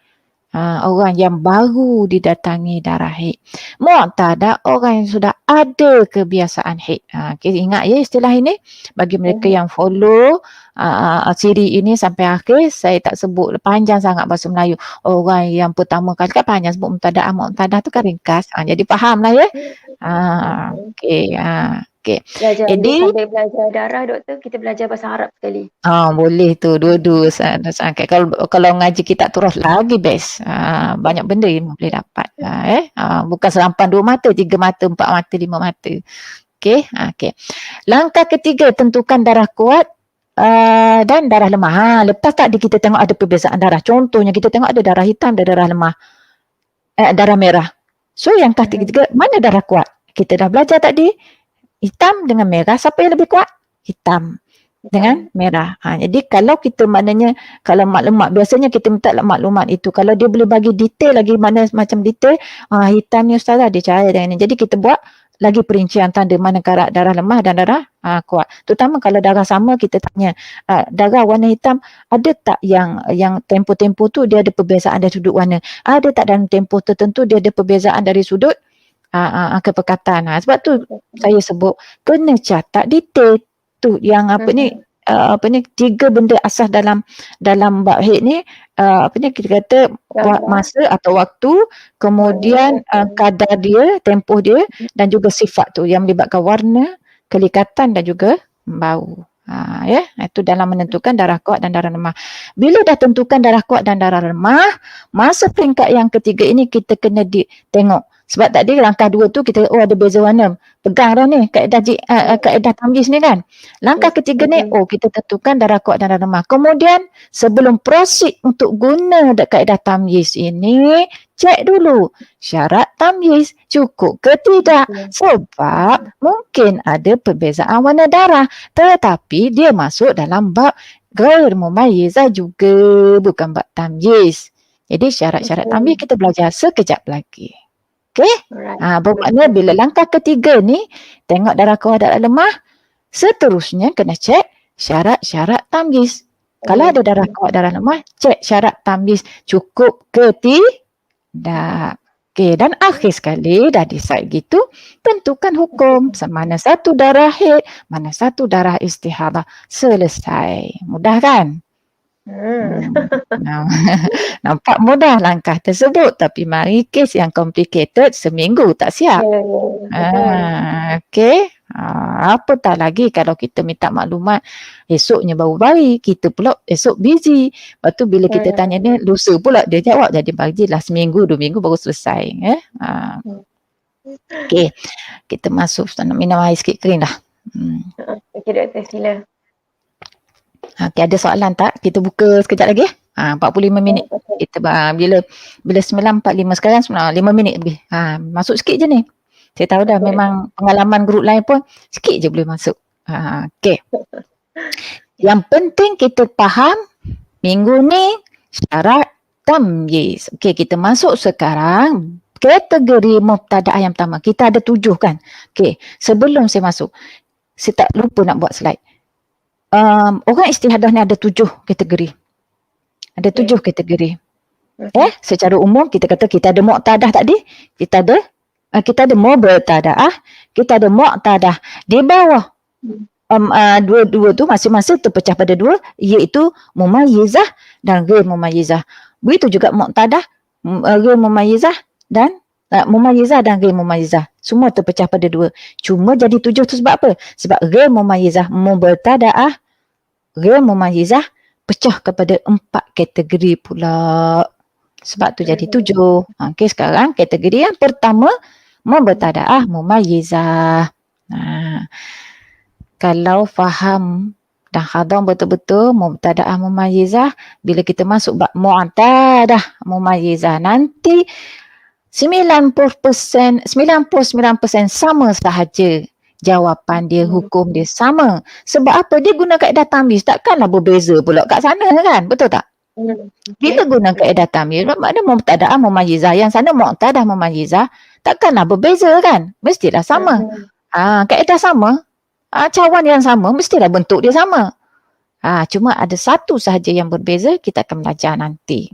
Orang yang baru didatangi darah haid. Muqtadah orang yang sudah ada kebiasaan haid. Kita ingat ya istilah ini, bagi mereka yang follow siri ini sampai akhir, saya tak sebut panjang sangat bahasa Melayu. Orang yang pertama kali kan panjang sebut muqtadah tu kan ringkas. Jadi fahamlah ya. Okey. Okay. Jadi sambil belajar darah, doktor, kita belajar bahasa Arab sekali. Boleh tu, dua-dua. Kalau ngaji kita terus lagi best. Banyak benda yang boleh dapat. Bukan serampan 2 mata, 3 mata, 4 mata, 5 mata. Okey. Langkah ketiga, tentukan darah kuat dan darah lemah. Lepas tadi kita tengok ada perbezaan darah. Contohnya kita tengok ada darah hitam dan darah lemah. Darah merah. So yang ketiga, mana darah kuat? Kita dah belajar tadi. Hitam dengan merah, siapa yang lebih kuat? Hitam dengan merah. Jadi kalau kita maknanya, kalau maklumat, biasanya kita minta maklumat itu. Kalau dia boleh bagi detail lagi, mana macam detail, hitam ni ustazah dia cara dengan ini. Jadi kita buat lagi perincian tanda mana darah lemah dan darah kuat. Terutama kalau darah sama, kita tanya, darah warna hitam, ada tak yang tempoh-tempoh tu dia ada perbezaan dari sudut warna? Ada tak dalam tempoh tertentu dia ada perbezaan dari sudut kepekatan. Sebab tu saya sebut kena catat detail tu yang tiga benda asas dalam bab haid ni, kita kata masa atau waktu, kemudian kadar dia, tempoh dia, dan juga sifat tu yang melibatkan warna, kelikatan dan juga bau. Itu dalam menentukan darah kuat dan darah lemah. Bila dah tentukan darah kuat dan darah lemah, masa peringkat yang ketiga ini kita kena tengok. Sebab tadi langkah 2 tu kita ada beza warna. Pegang dah ni kaedah tamyiz ni kan. Langkah ketiga ni kita tentukan darah kuat dan darah lemah. Kemudian sebelum proceed untuk guna kaedah tamyiz ini, cek dulu syarat tamyiz cukup ke tidak. Sebab mungkin ada perbezaan warna darah, tetapi dia masuk dalam bab ghair mumayyizah juga, bukan bab tamyiz. Jadi syarat-syarat tamyiz kita belajar sekejap lagi. Okey? Bermakna bila langkah ketiga ni, tengok darah kuat darah lemah, seterusnya kena cek syarat-syarat tamyiz. Kalau ada darah kuat darah lemah, cek syarat tamyiz cukup ke tidak. Okey, dan akhir sekali dah decide gitu, tentukan hukum. Mana satu darah haid, mana satu darah istihadah. Selesai. Mudah kan? Nampak mudah langkah tersebut, tapi mari kes yang complicated seminggu tak siap. Okey. Apatah lagi kalau kita minta maklumat esoknya baru bagi, kita pula esok busy. Lepas tu bila kita tanya dia, lusa pula dia jawab, jadi bagilah seminggu 2 minggu baru selesai. Okey, kita masuk, nak minum air sikit, kering dah. Okey Doktor, sila. Okey, ada soalan tak? Kita buka sekejap lagi. 45 minit. Kita bila 9.45 sekarang 5 minit lebih. Masuk sikit je ni. Saya tahu dah memang pengalaman grup lain pun sikit je boleh masuk. Okey. Yang penting kita faham minggu ni syarat tamyiz. Okey, kita masuk sekarang kategori mubtada'ah yang pertama. Kita ada 7 kan. Okey, sebelum saya masuk, saya tak lupa nak buat slide. Orang istihadah ni ada 7 kategori. Ada 7 kategori. Secara umum kita kata kita ada muqtadah tadi, kita ada mubtada'ah, kita ada muqtadah. Di bawah dua-dua tu masing-masing terpecah pada 2, iaitu mumayyizah dan ghair mumayyizah. Begitu juga muqtadah, ghair mumayyizah dan ghair mumayyizah. Semua terpecah pada 2. Cuma jadi 7 tu sebab apa? Sebab ghair mumayyizah, mubtada'ah, ghair mumayyizah pecah kepada 4 kategori pula. Sebab tu jadi 7. Okey, sekarang kategori yang pertama mubtada'ah mumayyizah. Kalau faham dan hadam betul-betul mubtada'ah mumayyizah, bila kita masuk bab mu'tadah mumayyizah nanti 99% sama sahaja jawapan dia, hukum dia sama. Sebab apa? Dia guna kaedah tamyiz, takkanlah berbeza pula kat sana kan? Betul tak? Kita guna kaedah tamyiz, maknanya mubtada'ah mumayyizah, yang sana mu'tadah mumayyizah, takkanlah berbeza kan? Mestilah sama. Kaedah sama, cawan yang sama, mestilah bentuk dia sama. Cuma ada satu sahaja yang berbeza, kita akan belajar nanti.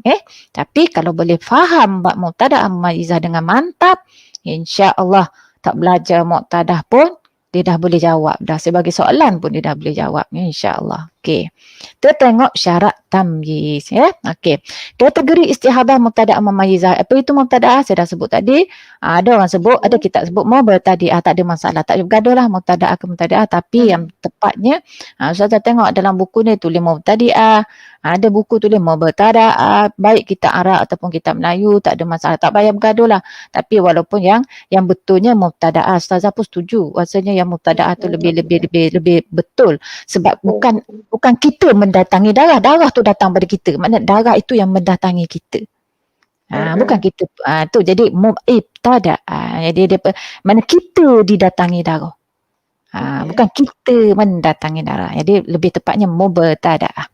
Tapi kalau boleh faham bab mubtada'ah mumayyizah dengan mantap, insya-Allah tak belajar muqtadah pun dia dah boleh jawab dah. Sebagai soalan pun dia dah boleh jawab, insya-Allah. Okey. Kita tengok syarat tamyiz ya. Okey. Kategori istihadah mubtada'ah mumayyizah. Apa itu mubtada'ah? Saya dah sebut tadi. Ada orang sebut, ada kita sebut mubtadi'ah, tak ada masalah. Tak bergaduhlah mubtada'ah ke mubtadi'ah, tapi yang tepatnya Ustazah tengok dalam buku ni tulis mubtadi'ah, ada buku tulis mubtada'ah, baik kita Arab ataupun kita Melayu, tak ada masalah, tak payah bergaduhlah. Tapi walaupun yang betulnya mubtada'ah, Ustazah pun setuju. Rasanya yang mubtada'ah tu lebih betul, sebab bukan kita mendatangi darah tu datang pada kita. Maknanya darah itu yang mendatangi kita. Bukan kita tu, jadi mubtada'ah. Jadi mana kita didatangi darah. Bukan kita mendatangi darah. Jadi lebih tepatnya mubtada'ah.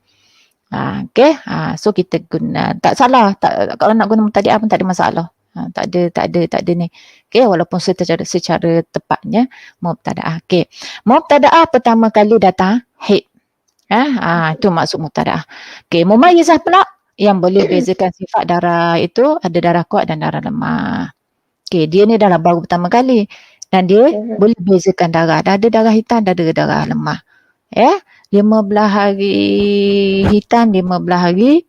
Okey. So kita guna, tak salah, kalau nak guna mubtadi'ah pun tak ada masalah. Tak ada ni. Okey, walaupun secara tepatnya mubtada'ah. Okey. Mubtada'ah pertama kali datang haid. Itu maksud mubtada'ah. Okey, mumayyizah pula yang boleh bezakan sifat darah itu ada darah kuat dan darah lemah. Okey, dia ni darah baru pertama kali dan dia boleh bezakan darah. Dah ada darah hitam, dah ada darah lemah. 15 hari hitam, 15 hari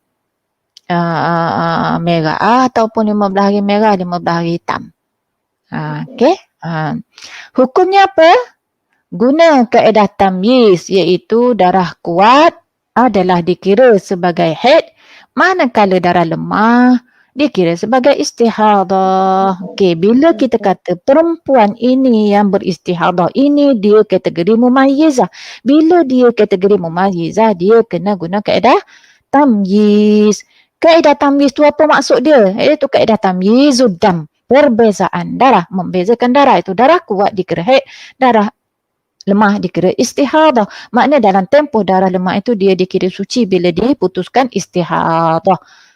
merah, ataupun 15 hari merah, 15 hari hitam. Okey. Hukumnya apa? Guna kaedah tamyiz, iaitu darah kuat adalah dikira sebagai haid, manakala darah lemah dikira sebagai istihadah. Okey, bila kita kata perempuan ini yang beristihadah ini dia kategori mumayyizah. Bila dia kategori mumayyizah, dia kena guna kaedah tamyiz. Kaedah tamyiz tu apa maksud dia? Iaitu kaedah tamyizud dam, perbezaan darah, membezakan darah itu darah kuat dikira haid, darah lemah dikira istihadah. Maknanya dalam tempoh darah lemah itu dia dikira suci bila diputuskan istihadah.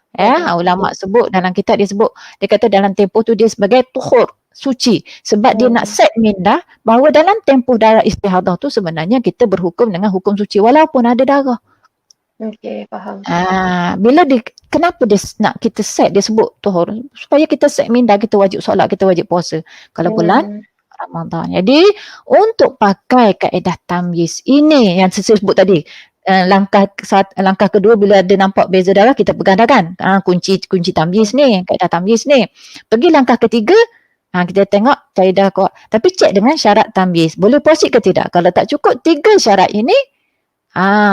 Ulama sebut dalam kitab dia sebut, dia kata dalam tempoh tu dia sebagai tuhur, suci. Sebab dia nak set minda bahawa dalam tempoh darah istihadah tu sebenarnya kita berhukum dengan hukum suci walaupun ada darah. Okey, faham. Kenapa dia nak kita set, dia sebut tuhur supaya kita set minda, kita wajib solat, kita wajib puasa kalau bulan Ramadan. Jadi untuk pakai kaedah tamyiz ini yang saya sebut tadi, langkah kedua bila ada nampak beza darah kita pegang dah kan, kunci tamyiz ni, kaedah tamyiz ni. Pergi langkah ketiga, Kita tengok cari darah kuat. Tapi cek dengan syarat tamyiz. Boleh proceed ke tidak? Kalau tak cukup 3 syarat ini,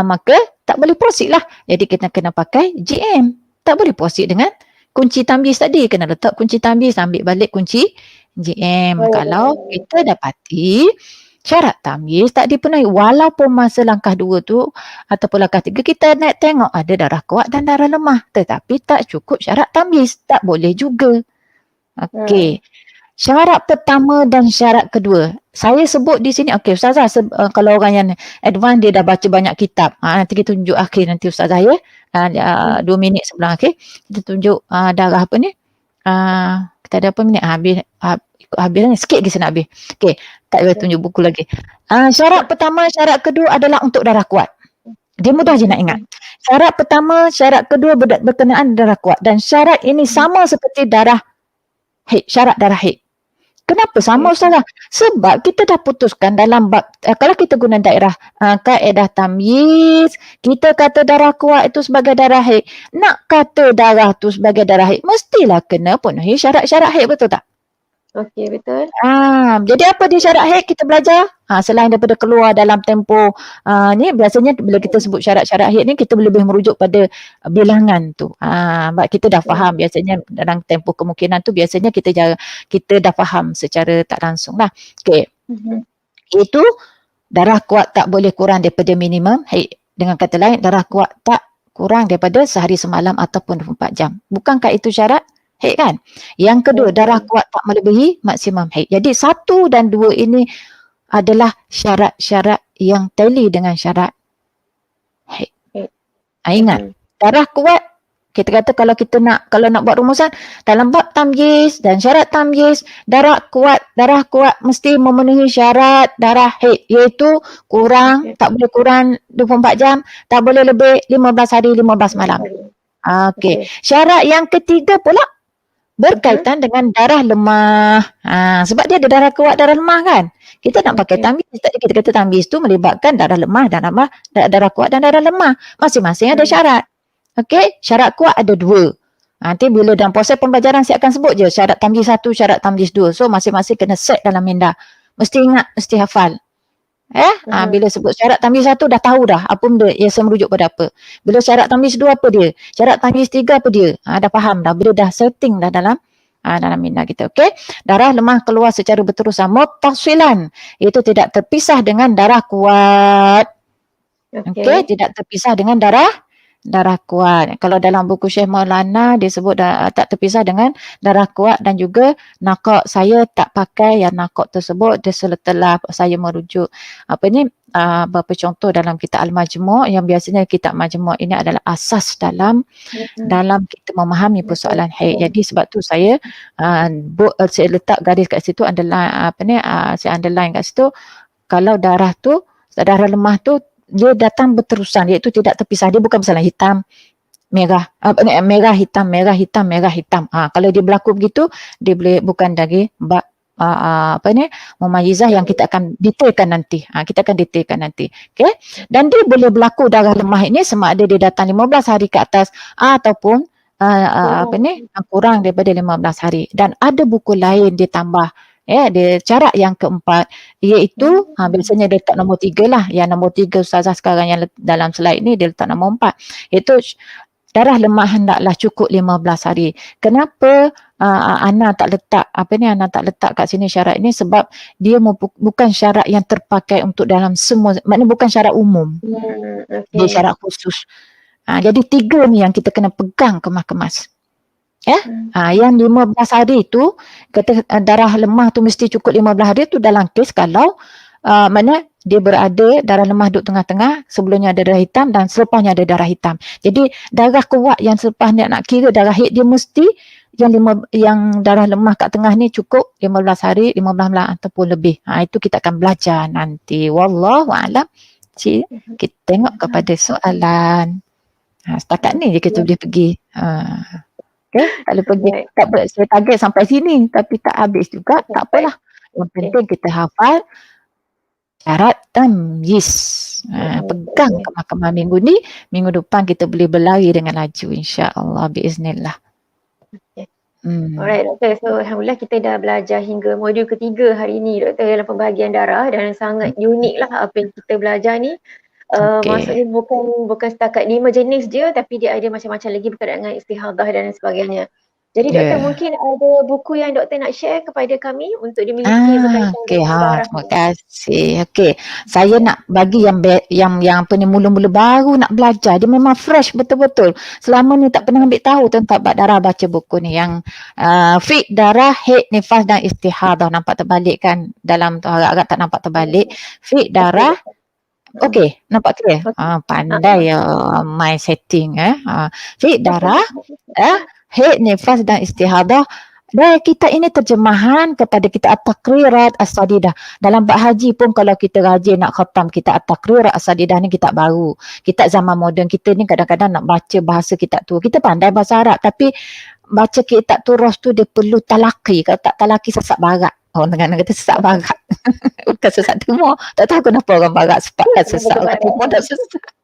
maka tak boleh proceed lah. Jadi kita kena pakai GM. Tak boleh proceed dengan kunci tamyiz tadi. Kena letak kunci tamyiz, ambil balik kunci GM. Kalau kita dapati syarat tamyiz tak dipenuhi, walaupun masa langkah 2 tu ataupun langkah 3 kita nak tengok ada darah kuat dan darah lemah, tetapi tak cukup syarat tamyiz, tak boleh juga. Okey. Syarat pertama dan syarat kedua. Saya sebut di sini, okey Ustazah, kalau orang yang advance dia dah baca banyak kitab. Nanti kita tunjuk akhir nanti Ustazah ya. 2 minit sebelum akhir kita tunjuk darah apa ni? Kita ada apa minit? Habis ni sikit lagi saya nak habis. Okey, tak boleh tunjuk buku lagi. Syarat pertama, syarat kedua adalah untuk darah kuat. Dia mudah je nak ingat. Syarat pertama, syarat kedua berkenaan darah kuat, dan syarat ini sama seperti darah haid, syarat darah haid. Kenapa sama Ustazah? Sebab kita dah putuskan dalam bab, kalau kita guna daerah kaedah tamyiz, kita kata darah kuat itu sebagai darah haid. Nak kata darah tu sebagai darah haid, mestilah kena penuhi syarat-syarat haid, betul tak? Okey, betul. Jadi apa dia syarat haid kita belajar? Selain daripada keluar dalam tempoh ni, biasanya bila kita sebut syarat-syarat haid ni, kita lebih merujuk pada bilangan tu. Kita dah faham biasanya dalam tempoh kemungkinan tu, biasanya kita dah faham secara tak langsung lah. Okey. Itu darah kuat tak boleh kurang daripada minimum haid. Dengan kata lain, darah kuat tak kurang daripada sehari semalam ataupun 24 jam. Bukankah itu syarat haid kan? Yang kedua, darah kuat tak melebihi maksimum haid. Jadi 1 dan 2 ini adalah syarat-syarat yang tally dengan syarat haid. Ingat, darah kuat, kita kata kalau nak buat rumusan dalam bab tamyiz dan syarat tamyiz, darah kuat mesti memenuhi syarat darah haid, iaitu tak boleh kurang 24 jam, tak boleh lebih 15 hari 15 malam. Okey. Syarat yang ketiga pula berkaitan dengan darah lemah. Sebab dia ada darah kuat, darah lemah kan. Kita nak pakai tamyiz, tadi kita kata tamyiz tu melibatkan darah lemah dan darah kuat dan darah lemah. Masing-masing ada syarat. Okey, syarat kuat ada 2. Nanti bila dalam proses pembelajaran saya akan sebut je syarat tamyiz 1, syarat tamyiz 2. So masing-masing kena set dalam minda. Mesti ingat, mesti hafal. Bila sebut syarat tamyiz 1 dah tahu dah apa benda yang merujuk pada apa. Bila syarat tamyiz 2 apa dia? Syarat tamyiz 3 apa dia? Dah faham dah. Bila dah setting dah dalam minda kita. Okey. Darah lemah keluar secara berterusan muttasilan, iaitu tidak terpisah dengan darah kuat. Okey, tidak terpisah dengan darah kuat. Kalau dalam buku Syekh Maulana dia sebut tak terpisah dengan darah kuat, dan juga nakok saya tak pakai yang nakok tersebut dia setelah saya merujuk beberapa contoh dalam kitab Al-Majmu', yang biasanya kitab Majmu' ini adalah asas dalam kita memahami persoalan haid. Jadi sebab tu saya letak garis kat situ, saya underline kat situ, kalau darah lemah tu dia datang berterusan, iaitu tidak terpisah. Dia bukan misalnya hitam, merah, merah, hitam, merah, hitam, merah, hitam. Kalau dia berlaku begitu, dia boleh bukan lagi bab mumayizah yang kita akan detailkan nanti. Okey. Dan dia boleh berlaku darah lemah ini sama ada dia datang 15 hari ke atas ataupun kurang daripada 15 hari. Dan ada buku lain ditambah. Dia syarat yang keempat, iaitu biasanya dia letak nombor 3 lah. Yang nombor 3 Ustazah sekarang yang dalam slide ni dia letak nombor 4, iaitu darah lemah hendaklah cukup 15 hari. Kenapa Ana tak letak kat sini syarat ini? Sebab dia bukan syarat yang terpakai untuk dalam semua, maknanya bukan syarat umum. Dia syarat khusus. Jadi 3 ni yang kita kena pegang kemas-kemas. Yang 15 hari tu, kata darah lemah tu mesti cukup 15 hari tu dalam kes kalau mana dia berada, darah lemah duduk tengah-tengah, sebelumnya ada darah hitam dan selepasnya ada darah hitam. Jadi darah kuat yang selepas ni nak kira darah haid, dia mesti yang darah lemah kat tengah ni cukup 15 hari, 15 malam ataupun lebih. Itu kita akan belajar nanti. Wallahu a'lam. Kita tengok kepada soalan. Setakat ni je kita boleh pergi. Okay, tak boleh pergi. Tak boleh, saya target sampai sini tapi tak habis juga, tak apalah. Yang penting kita hafal syarat tamyiz. Pegang kemah-kemah minggu ni, minggu depan kita boleh berlari dengan laju insya-Allah biiznillah. Alright doktor, so alhamdulillah kita dah belajar hingga modul ketiga hari ini doktor dalam pembahagian darah, dan sangat unik lah apa yang kita belajar ni. Maksudnya bukan setakat 5 jenis je, tapi dia ada macam-macam lagi berkaitan dengan istihadah dan sebagainya. Jadi doktor, mungkin ada buku yang doktor nak share kepada kami untuk dimiliki berkaitan dengan darah. Terima kasih. Saya nak bagi yang apa ni, mula-mula baru nak belajar, dia memang fresh betul-betul. Selama ni tak pernah ambil tahu tentang bab darah, baca buku ni yang Fiqh Darah, Haid, Nifas dan Istihadah. Nampak terbalik kan? Dalam tu agak-agak tak nampak terbalik. Fiqh Darah. Okey, nampak clear? Pandai my setting. Fiqh Darah, Haid, Nifas dan Istihadah. Dan kita ini terjemahan kepada kita At-Taqrirat As-Sadidah. Dalam bab haji pun kalau kita rajin nak khatam kita At-Taqrirat As-Sadidah ni, kitab baru. Kitab zaman moden kita ni kadang-kadang nak baca bahasa kitab tu. Kita pandai bahasa Arab tapi baca kitab Turas tu dia perlu talaki. Kalau tak talaki sesak barat. Orang Terengganu kata sesak barat. Bukan sesak timur. Tak tahu kenapa orang barat sepakat sesak. Orang timur tak sesak.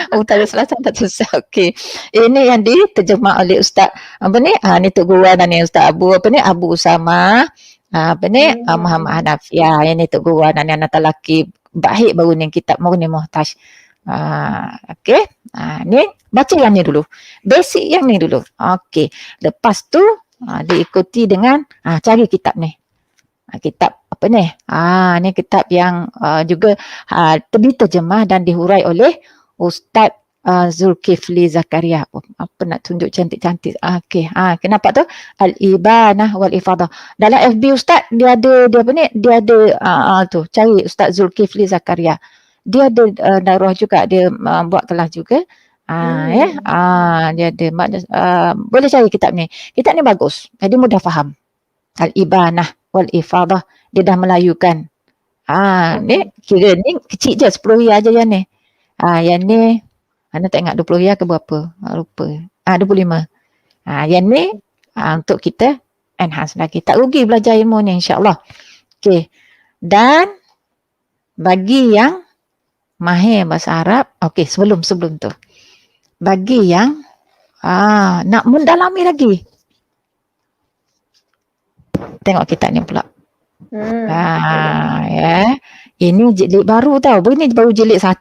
Utara Selatan tak susah. Okey. Ini yang diterjemah oleh Ustaz ni Tok Guru dan ni Ustaz Abu Abu Usama. Muhammad Hanafiah. Ini Tok Guru dan anak lelaki baik baru ni kitab Murni Muhtaj. Okey. Ni baca yang ni dulu. Basic yang ni dulu. Okey. Lepas tu diikuti dengan cari kitab ni. Kitab apa ni? Ni kitab yang juga diterjemah dan dihurai oleh Ustaz Zulkifli Zakaria. Apa nak tunjuk cantik-cantik. Okey. Kenapa tu? Al-Ibanah wal Ifadah. Dalam FB Ustaz dia ada tu. Cari Ustaz Zulkifli Zakaria. Dia ada daurah juga, dia buat kelas juga. Dia ada boleh cari kitab ni. Kitab ni bagus. Jadi mudah faham. Al-Ibanah wal Ifadah. Dia dah melayukan. Ni kira ni kecil je, 10 riyal aja yang ni. Yang ni anda tak ingat 20 riyal ke berapa? Lupa. 25. Yang ni untuk kita enhance lagi. Tak rugi belajar ilmu ni insya-Allah. Okey. Dan bagi yang mahir bahasa Arab, okey, sebelum tu. Bagi yang nak mendalami lagi. Tengok kitab ni pula. Ini jilid baru tau. Ini baru jilid 1.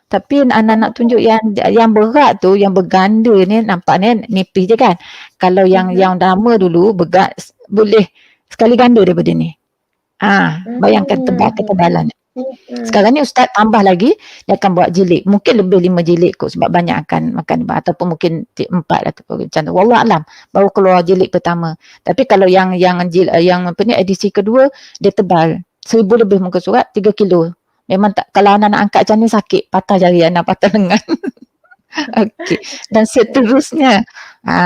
Tapi anak nak tunjuk yang berat tu, yang berganda ni, nampak ni nipis je kan. Kalau yang lama dulu berat, boleh sekali ganda daripada ni. Bayangkan ketebalan. Sekarang ni Ustaz tambah lagi, dia akan buat jilid. Mungkin lebih 5 jilid kot sebab banyak akan makan ataupun mungkin 4 ataupun macam tu. Wallah alam, baru keluar jilid pertama. Tapi kalau yang apa ni, edisi kedua, dia tebal. 1000 lebih muka surat, 3 kilo. Memang tak, kalau anak nak angkat macam ni sakit, patah jari anak, patah lengan. Okey. Dan seterusnya,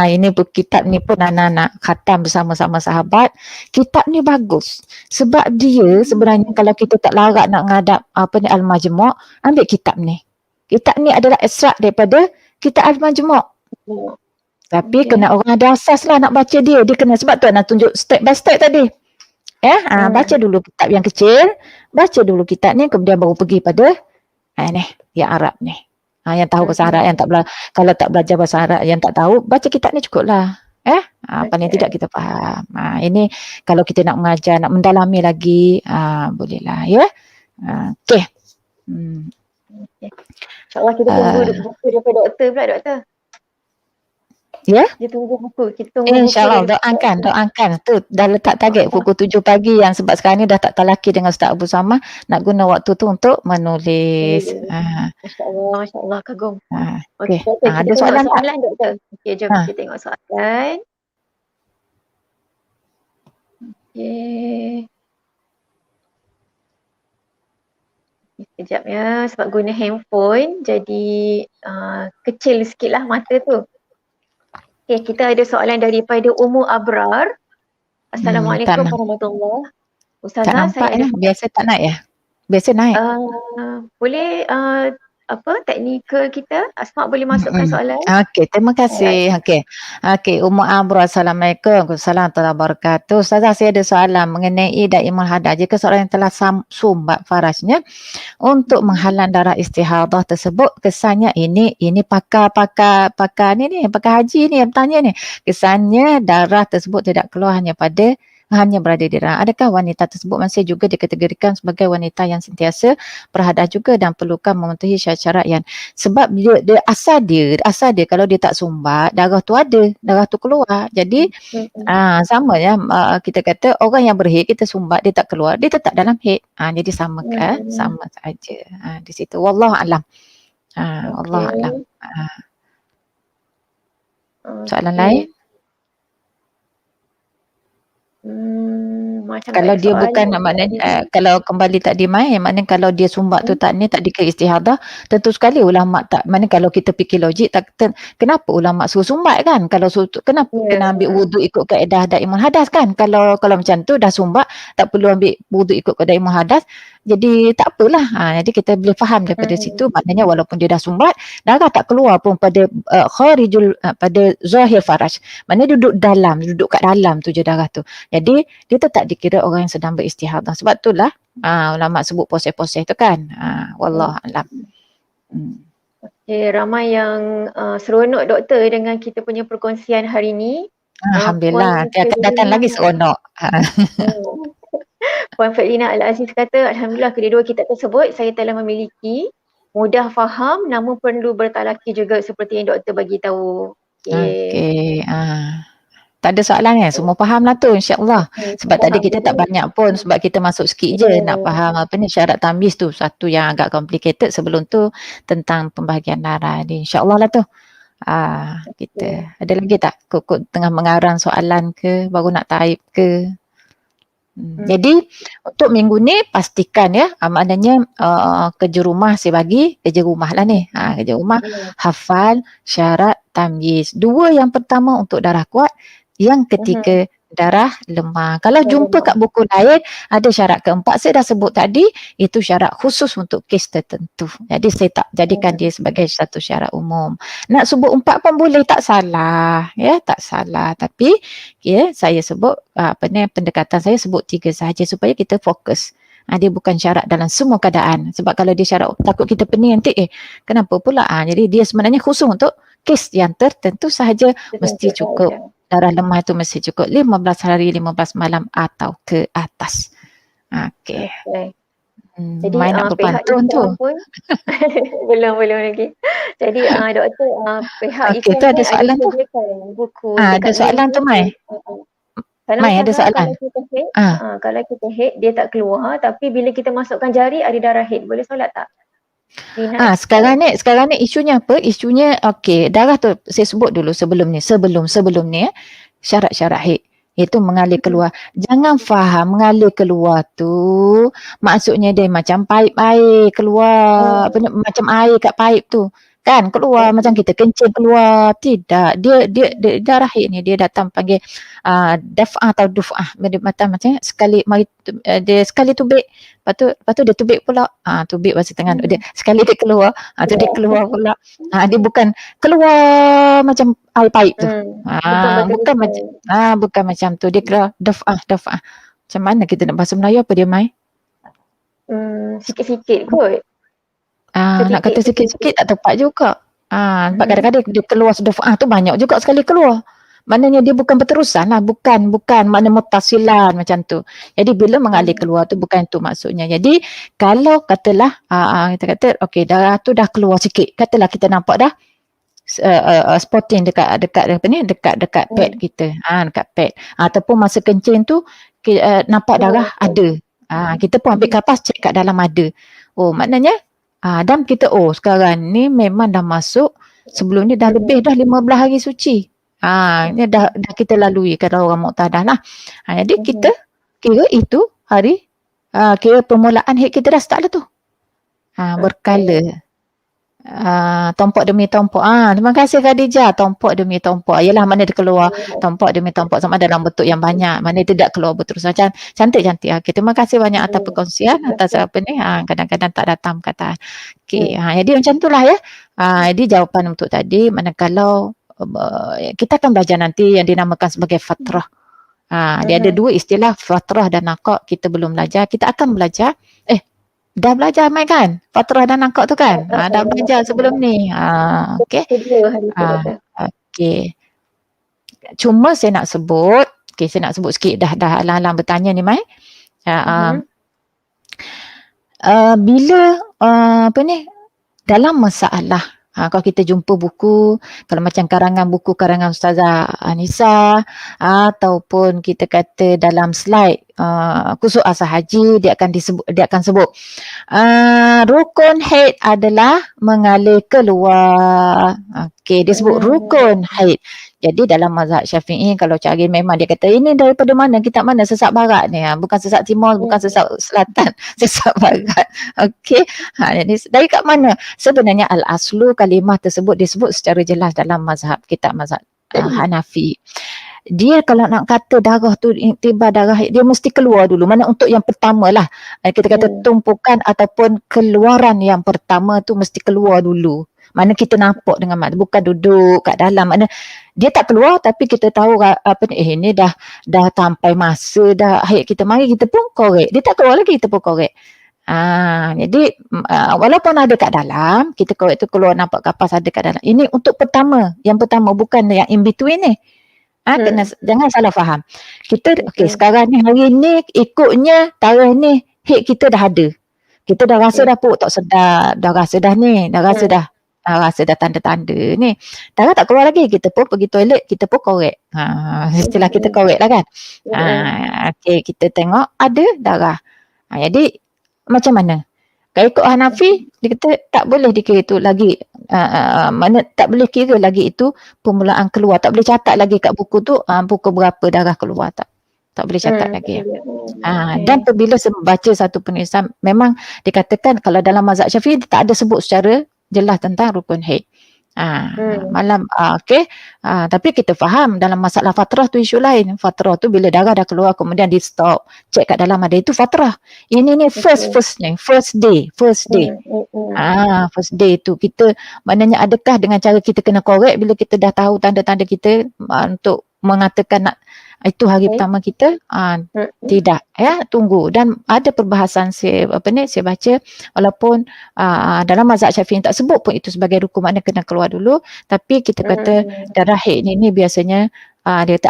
ini kitab ni pun anak-anak khatam bersama-sama sahabat. Kitab ni bagus sebab dia sebenarnya kalau kita tak larat nak ngadap Al-Majmu', ambil kitab ni. Kitab ni adalah ekstrak daripada kitab Al-Majmu'. Tapi kena orang ada asas lah nak baca dia. Dia kena, sebab tu nak tunjuk step by step tadi. Baca dulu kitab yang kecil, baca dulu kitab ni, kemudian baru pergi pada ni, yang Arab ni. Yang tahu bahasa Arab, yang tak kalau tak belajar bahasa Arab, yang tak tahu, baca kitab ni cukup lah. Paling tidak kita faham. Ini kalau kita nak mengajar, nak mendalami lagi, bolehlah ya. Okey. InsyaAllah kita tunggu buku daripada doktor pula, doktor. Ya? Dia tunggu buku. Kita tunggu InsyaAllah, doakan. Tu dah letak target pukul 7 pagi yang sebab sekarang ni dah tak talaki dengan Ustaz Abu Sama, nak guna waktu tu untuk menulis. Masya-Allah, kagum. Okey. Ada soalan doktor? Okey, jom kita tengok soalan. Okey. Sekejap ya, sebab guna handphone jadi kecil sikit lah mata tu. Okay, kita ada soalan daripada Ummu Abrar. Assalamualaikum warahmatullahi wabarakatuh. Ustazah, tak nampak saya biasa tak naik ya? Biasa naik. Boleh teknikal kita. Asma boleh masukkan soalan? Okey, terima kasih. Okey, Ummu Amrul, Assalamualaikum. Waalaikumsalam warahmatullahi wabarakatuh. Ustazah, saya ada soalan mengenai daimul hadas. Jika seorang yang telah sumbat farajnya untuk menghalang darah istihadah tersebut, kesannya ini pakar ni, pakar haji ni yang bertanya ni. Kesannya darah tersebut tidak keluar hanya berada di dalam. Adakah wanita tersebut masih juga dikategorikan sebagai wanita yang sentiasa berhadas juga dan perlukan memenuhi syarat-syarat yang, sebab dia asal dia kalau dia tak sumbat, darah tu keluar. Jadi sama ya, kita kata orang yang berhaid kita sumbat dia tak keluar, dia tetap dalam haid. Jadi sama saja. Di situ wallahu alam. Wallahu alam. Soalan lain? Kalau dia bukan, maknanya kalau kembali tak dimai, maknanya kalau dia sumbat tu tak dikira istihadah, tentu sekali ulama tak, maknanya kalau kita fikir logik, kenapa ulama suruh sumbat kan? Kenapa kena ambil wuduk ikut kaedah daimul hadas kan? Kalau macam tu dah sumbat, tak perlu ambil wuduk ikut kaedah daimul hadas, jadi tak apalah. Jadi kita boleh faham daripada situ, maknanya walaupun dia dah sumbat, darah tak keluar pun pada pada zahir faraj. Maknanya duduk kat dalam tu je darah tu. Jadi dia tetap dikira orang yang sedang beristihadah. Sebab itulah ulama sebut poseh-poseh tu kan. Wallahu alam. Ramai yang seronok doktor dengan kita punya perkongsian hari ni. Alhamdulillah. Dia akan datang lagi seronok. Puan Fadlina Al-Aziz kata, Alhamdulillah kedua-dua kita tersebut saya telah memiliki, mudah faham namun perlu bertalaki juga seperti yang doktor bagi tahu. Okey. Tak ada soalan kan? Semua faham lah tu, insyaAllah. Sebab tadi kita tak banyak pun, sebab kita masuk sikit je nak faham apa ni syarat tamyiz tu. Satu yang agak complicated sebelum tu tentang pembahagian darah ni. InsyaAllah lah tu. Kita ada lagi tak? Kok tengah mengarang soalan ke, baru nak taib ke? Jadi untuk minggu ni pastikan ya, maknanya kerja rumah saya bagi, kerja rumah lah ni. Kerja rumah, hafal syarat tamyiz. 2 yang pertama untuk darah kuat, yang ketiga darah lemah. Kalau jumpa kat buku lain ada syarat keempat, saya dah sebut tadi, itu syarat khusus untuk kes tertentu. Jadi saya tak jadikan dia sebagai satu syarat umum. Nak sebut 4 pun boleh, tak salah. Ya, tak salah. Tapi saya sebut pendekatan saya sebut 3 sahaja supaya kita fokus. Dia bukan syarat dalam semua keadaan. Sebab kalau dia syarat takut kita pening nanti, kenapa pula? Jadi dia sebenarnya khusus untuk kes yang tertentu sahaja, mesti cukup. Darah lemah itu mesti cukup 15 hari 15 malam atau ke atas. Okey. Jadi main nak berpantun tu. belum lagi. Jadi doktor pihak Islam tu ada soalan tu. Ada soalan tu Mai. Mai ada soalan. Kalau kita head dia tak keluar, tapi bila kita masukkan jari ada darah head, boleh solat tak? Sekarang ni isunya apa? Isunya darah tu saya sebut dulu sebelum ni syarat-syarat haid iaitu mengalir keluar. Jangan faham mengalir keluar tu maksudnya dia macam paip air keluar, macam air kat paip tu. Kan keluar macam kita kencing keluar, tidak. Dia darah haid ni dia datang panggil daf'ah atau duf'ah, macam sekali dia sekali tubik, lepas tu dia tubik pula. Tubik bahasa tengah dia sekali dia keluar, tu dia keluar pula. Dia bukan keluar macam air paip tu. Bukan macam tu, dia keluar daf'ah. Macam mana kita nak bahasa Melayu apa dia Mai? Sikit-sikit kot. Nak kata sikit-sikit tak tepat juga. Sebab kadang-kadang dia keluar daf'ah tu banyak juga sekali keluar. Maknanya dia bukan berterusan lah, bukan makna mutasilan macam tu. Jadi bila mengalir keluar tu bukan tu maksudnya. Jadi kalau katalah kita kata darah tu dah keluar sikit, katalah kita nampak dah spotting dekat pad kita, dekat pad, ataupun masa kencing tu nampak darah ada, kita pun ambil kapas cek kat dalam ada. Maknanya dan kita sekarang ni memang dah masuk, sebelum ni dah lebih dah 15 hari suci. Ni dah kita lalui kalau orang Muqtadah lah. Jadi kita kira itu hari kira permulaan haid kita dah start lah tu. Berkala. Tompok demi tompok. Terima kasih Khadijah. Tompok demi tompok. Yalah, mana dia keluar tompok demi tompok sama dalam bentuk yang banyak. Mana tidak keluar berterusan. Cantik-cantik. Okay, terima kasih banyak atas perkongsian. Atas apa ni. Kadang-kadang tak datang kata. Okay. Jadi macam itulah ya. Jadi jawapan untuk tadi. Manakala kita akan belajar nanti yang dinamakan sebagai fatrah. Dia ada dua istilah, fatrah dan nakak. Kita belum belajar. Kita akan belajar. Dah belajar Mai kan? Fatrah dan nakak tu kan? Dah belajar sebelum ni. Okey. Okey. Cuma saya nak sebut, saya nak sebut sikit dah alang-alang bertanya ni Mai. Bila dalam masalah kalau kita jumpa buku, kalau macam karangan Ustazah Anisa ataupun kita kata dalam slide kusuk asal haji, dia akan sebut rukun haid adalah mengalir keluar. Okey, dia sebut rukun haid. Jadi dalam mazhab Syafi'i kalau cari memang dia kata ini daripada mana, kitab mana, sesat barat ni. Bukan sesat timur, bukan sesat selatan, sesat barat. Okey. Jadi dari kat mana? Sebenarnya al-aslu kalimah tersebut disebut secara jelas dalam mazhab, kitab mazhab Hanafi. Dia kalau nak kata darah tu tiba darah, dia mesti keluar dulu. Mana untuk yang pertama lah. Kita kata tumpukan ataupun keluaran yang pertama tu mesti keluar dulu. Mana kita nampak dengan mata, bukan duduk kat dalam. Mana dia tak keluar tapi kita tahu apa ni, ini dah sampai masa dah haid kita, mari kita pun korek. Dia tak keluar lagi, kita pun korek. Jadi walaupun ada kat dalam, kita korek tu keluar nampak kapas ada kat dalam. Ini untuk pertama, yang pertama, bukan yang in between ni. Jangan salah faham. Kita sekarang ni hari ni ikutnya tarikh ni haid kita dah ada. Kita dah rasa dah perut tak sedap, dah rasa dah ni, dah rasa dah tanda-tanda ni. Darah tak keluar lagi, kita pun pergi toilet, kita pun korek. Istilah kita korek lah kan. Okey, kita tengok ada darah. Jadi macam mana? Kalau ikut Hanafi, dia kata tak boleh dikira itu lagi, mana tak boleh kira lagi itu permulaan keluar. Tak boleh catat lagi kat buku tu pukul berapa darah keluar, tak boleh catat lagi. Dan apabila baca satu penulisan, memang dikatakan kalau dalam mazhab Syafi'i tak ada sebut secara jelas tentang rukun haid. Okey. Tapi kita faham dalam masalah fatrah tu isu lain. Fatrah tu bila darah dah keluar kemudian di stop, cek kat dalam ada, itu fatrah. Ini ni first day. First day tu kita, maknanya adakah dengan cara kita kena korek bila kita dah tahu tanda-tanda kita untuk mengatakan itu hari pertama kita? Tidak, ya, tunggu. Dan ada perbahasan saya baca, walaupun dalam mazhab Syafi'i tak sebut pun itu sebagai rukun, makna kena keluar dulu, tapi kita kata darah haid ni biasanya dia kata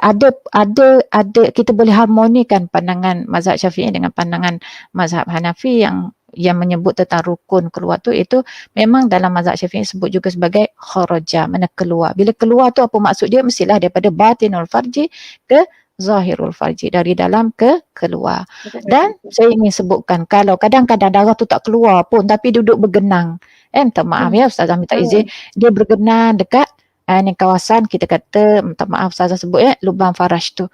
ada kita boleh harmonikan pandangan mazhab Syafi'i dengan pandangan mazhab Hanafi yang menyebut tentang rukun keluar tu, itu memang dalam mazhab Syafi'i sebut juga sebagai kharaja, mana keluar. Bila keluar tu apa maksud dia? Mestilah daripada batinul farji ke zahirul farji, dari dalam ke keluar. Dan saya ingin sebutkan, kalau kadang-kadang darah tu tak keluar pun tapi duduk bergenang, minta maaf ya Ustazah minta izin, dia bergenang dekat ni kawasan, kita kata, minta maaf Ustazah sebut lubang farash tu,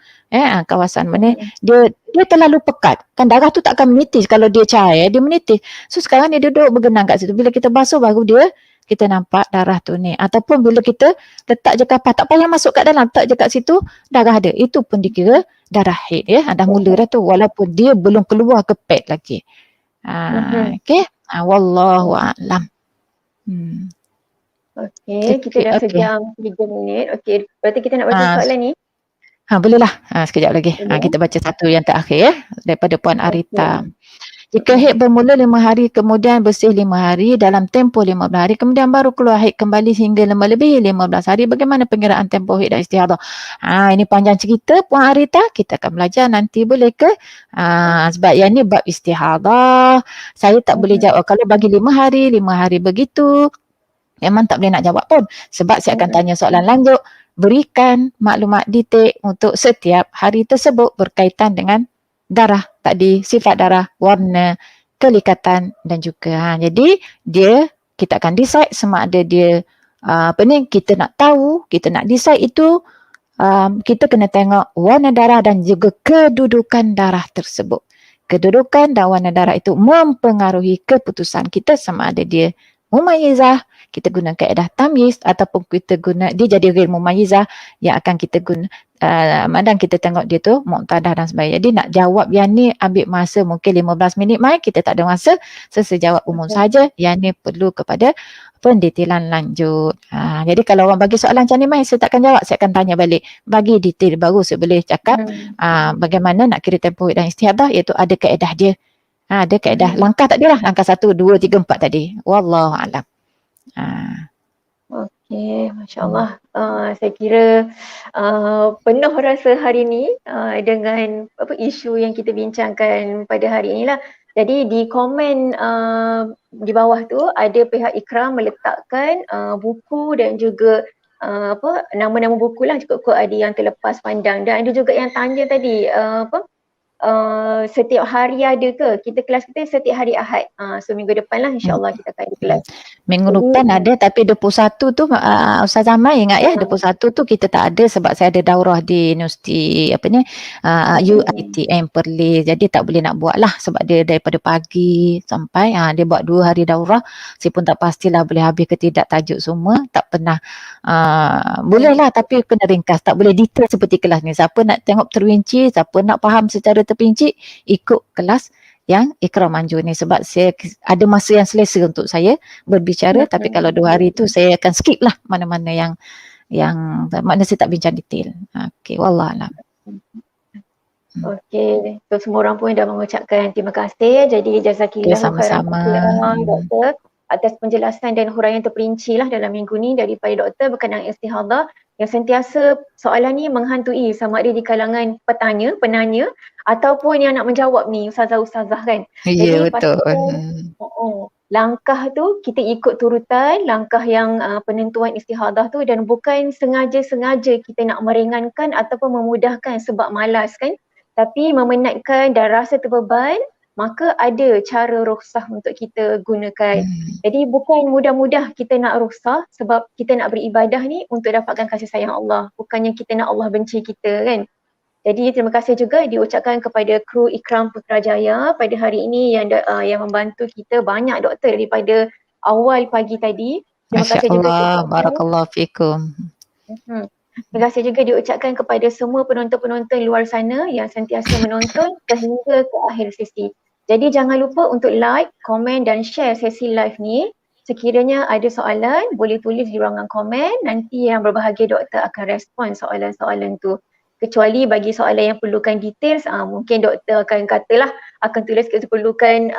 kawasan mana dia terlalu pekat, kan darah tu tak akan menitis. Kalau dia cair dia menitis, so sekarang dia duduk bergenang kat situ. Bila kita basuh baru kita nampak darah tu ni. Ataupun bila kita letak je kapas, tak payah masuk kat dalam, letak je kat situ, darah ada, itu pun dikira darah haid, ya. Dah mula dah tu, walaupun dia belum keluar ke pad lagi. Okey, wallahu a'lam. Okey, kita dah sejam 3 minit. Okey, berarti kita nak baca soalan ni. Bolehlah. Sekejap lagi. Kita baca satu yang terakhir ya, daripada Puan Arita. Jika haid bermula 5 hari, kemudian bersih 5 hari, dalam tempoh 15 hari, kemudian baru keluar haid kembali hingga melebihi 15 hari, bagaimana pengiraan tempoh haid dan istihadah? Ini panjang cerita Puan Arita, kita akan belajar nanti, boleh ke? Sebab yang ni bab istihadah, saya tak boleh jawab. Kalau bagi 5 hari begitu, memang tak boleh nak jawab pun. Sebab saya akan tanya soalan lanjut, berikan maklumat detail untuk setiap hari tersebut berkaitan dengan darah tadi, sifat darah, warna, kelikatan dan juga jadi kita akan decide sama ada dia kita nak tahu, kita nak decide itu, kita kena tengok warna darah dan juga kedudukan darah tersebut. Kedudukan dan warna darah itu mempengaruhi keputusan kita sama ada dia mumayyizah, kita guna kaedah tamyiz ataupun kita guna, dia jadi ghair mumayyizah yang akan kita guna madang kita tengok dia tu muqtadah dan sebagainya. Jadi nak jawab yang ni ambil masa mungkin 15 minit mai, kita tak ada masa, sejawab umum saja. Yang ni perlu kepada pendetailan lanjut. Jadi kalau orang bagi soalan macam ni mai, saya takkan jawab, saya akan tanya balik, bagi detail baru saya boleh cakap bagaimana nak kira tempoh dan istihadah, iaitu ada kaedah dia. Ada kaedah langkah tadi lah, langkah 1, 2, 3, 4 tadi. Wallahu a'lam. Okey, Masya Allah. Saya kira penuh rasa hari ni dengan isu yang kita bincangkan pada hari inilah. Jadi di komen di bawah tu ada pihak Ikram meletakkan buku dan juga nama-nama buku lah, cukup ada yang terlepas pandang, dan ada juga yang tanya tadi setiap hari ada ke? Kelas kita setiap hari Ahad. So minggu depan lah insyaAllah kita akan ada kelas. Minggu depan ada, tapi 21 tu Ustazah Mai ingat ya, 21 tu kita tak ada sebab saya ada daurah di Universiti UiTM Perlis. Jadi tak boleh nak buat lah sebab dia daripada pagi sampai dia buat 2 hari daurah. Saya pun tak pastilah boleh habis ke tidak tajuk semua. Tak pernah boleh lah tapi kena ringkas. Tak boleh detail seperti kelas ni. Siapa nak tengok terperinci, siapa nak faham secara terperinci, ikut kelas yang Ikram anjur ni, sebab saya ada masa yang selesa untuk saya berbicara. Tapi kalau 2 hari tu saya akan skip lah mana-mana yang makna saya tak bincang detail. Okey, wallahualam. Okey, so semua orang pun dah mengucapkan terima kasih. Jadi jazakillah sama-sama doktor atas penjelasan dan huraian terperinci lah dalam minggu ni daripada doktor berkenaan istihadah, yang sentiasa soalan ni menghantui sama ada di kalangan penanya ataupun yang nak menjawab ni ustazah-ustazah kan. Ya, betul. Langkah tu kita ikut turutan langkah yang penentuan istihadah tu, dan bukan sengaja-sengaja kita nak meringankan ataupun memudahkan sebab malas kan, tapi memenatkan dan rasa terbeban, maka ada cara rukhsah untuk kita gunakan. Jadi bukan mudah-mudah kita nak rukhsah sebab kita nak beribadah ni untuk dapatkan kasih sayang Allah. Bukannya kita nak Allah benci kita kan. Jadi terima kasih juga diucapkan kepada kru Ikram Putrajaya pada hari ini yang membantu kita banyak doktor daripada awal pagi tadi. Terima kasih juga. Barakallahu fikum. Terima kasih juga diucapkan kepada semua penonton-penonton luar sana yang sentiasa menonton sehingga ke akhir sesi. Jadi jangan lupa untuk like, komen dan share sesi live ni. Sekiranya ada soalan, boleh tulis di ruangan komen. Nanti yang berbahagia doktor akan respon soalan-soalan tu. Kecuali bagi soalan yang perlukan details, mungkin doktor akan katalah akan tulis keperlukan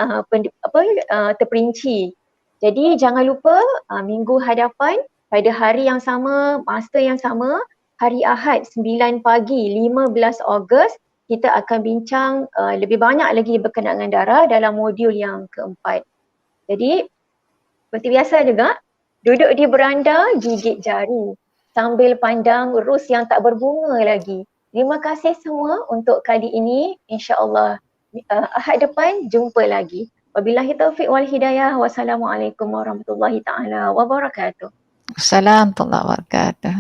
terperinci. Jadi jangan lupa minggu hadapan pada hari yang sama, masa yang sama, hari Ahad 9 pagi 15 Ogos, kita akan bincang lebih banyak lagi berkenaan dengan darah dalam modul yang keempat. Jadi seperti biasa juga, duduk di beranda gigit jari sambil pandang rus yang tak berbunga lagi. Terima kasih semua untuk kali ini. InsyaAllah Ahad depan jumpa lagi. Wabillahi taufiq wal hidayah. Wassalamualaikum warahmatullahi ta'ala wabarakatuh. Assalamualaikum warahmatullahi wabarakatuh.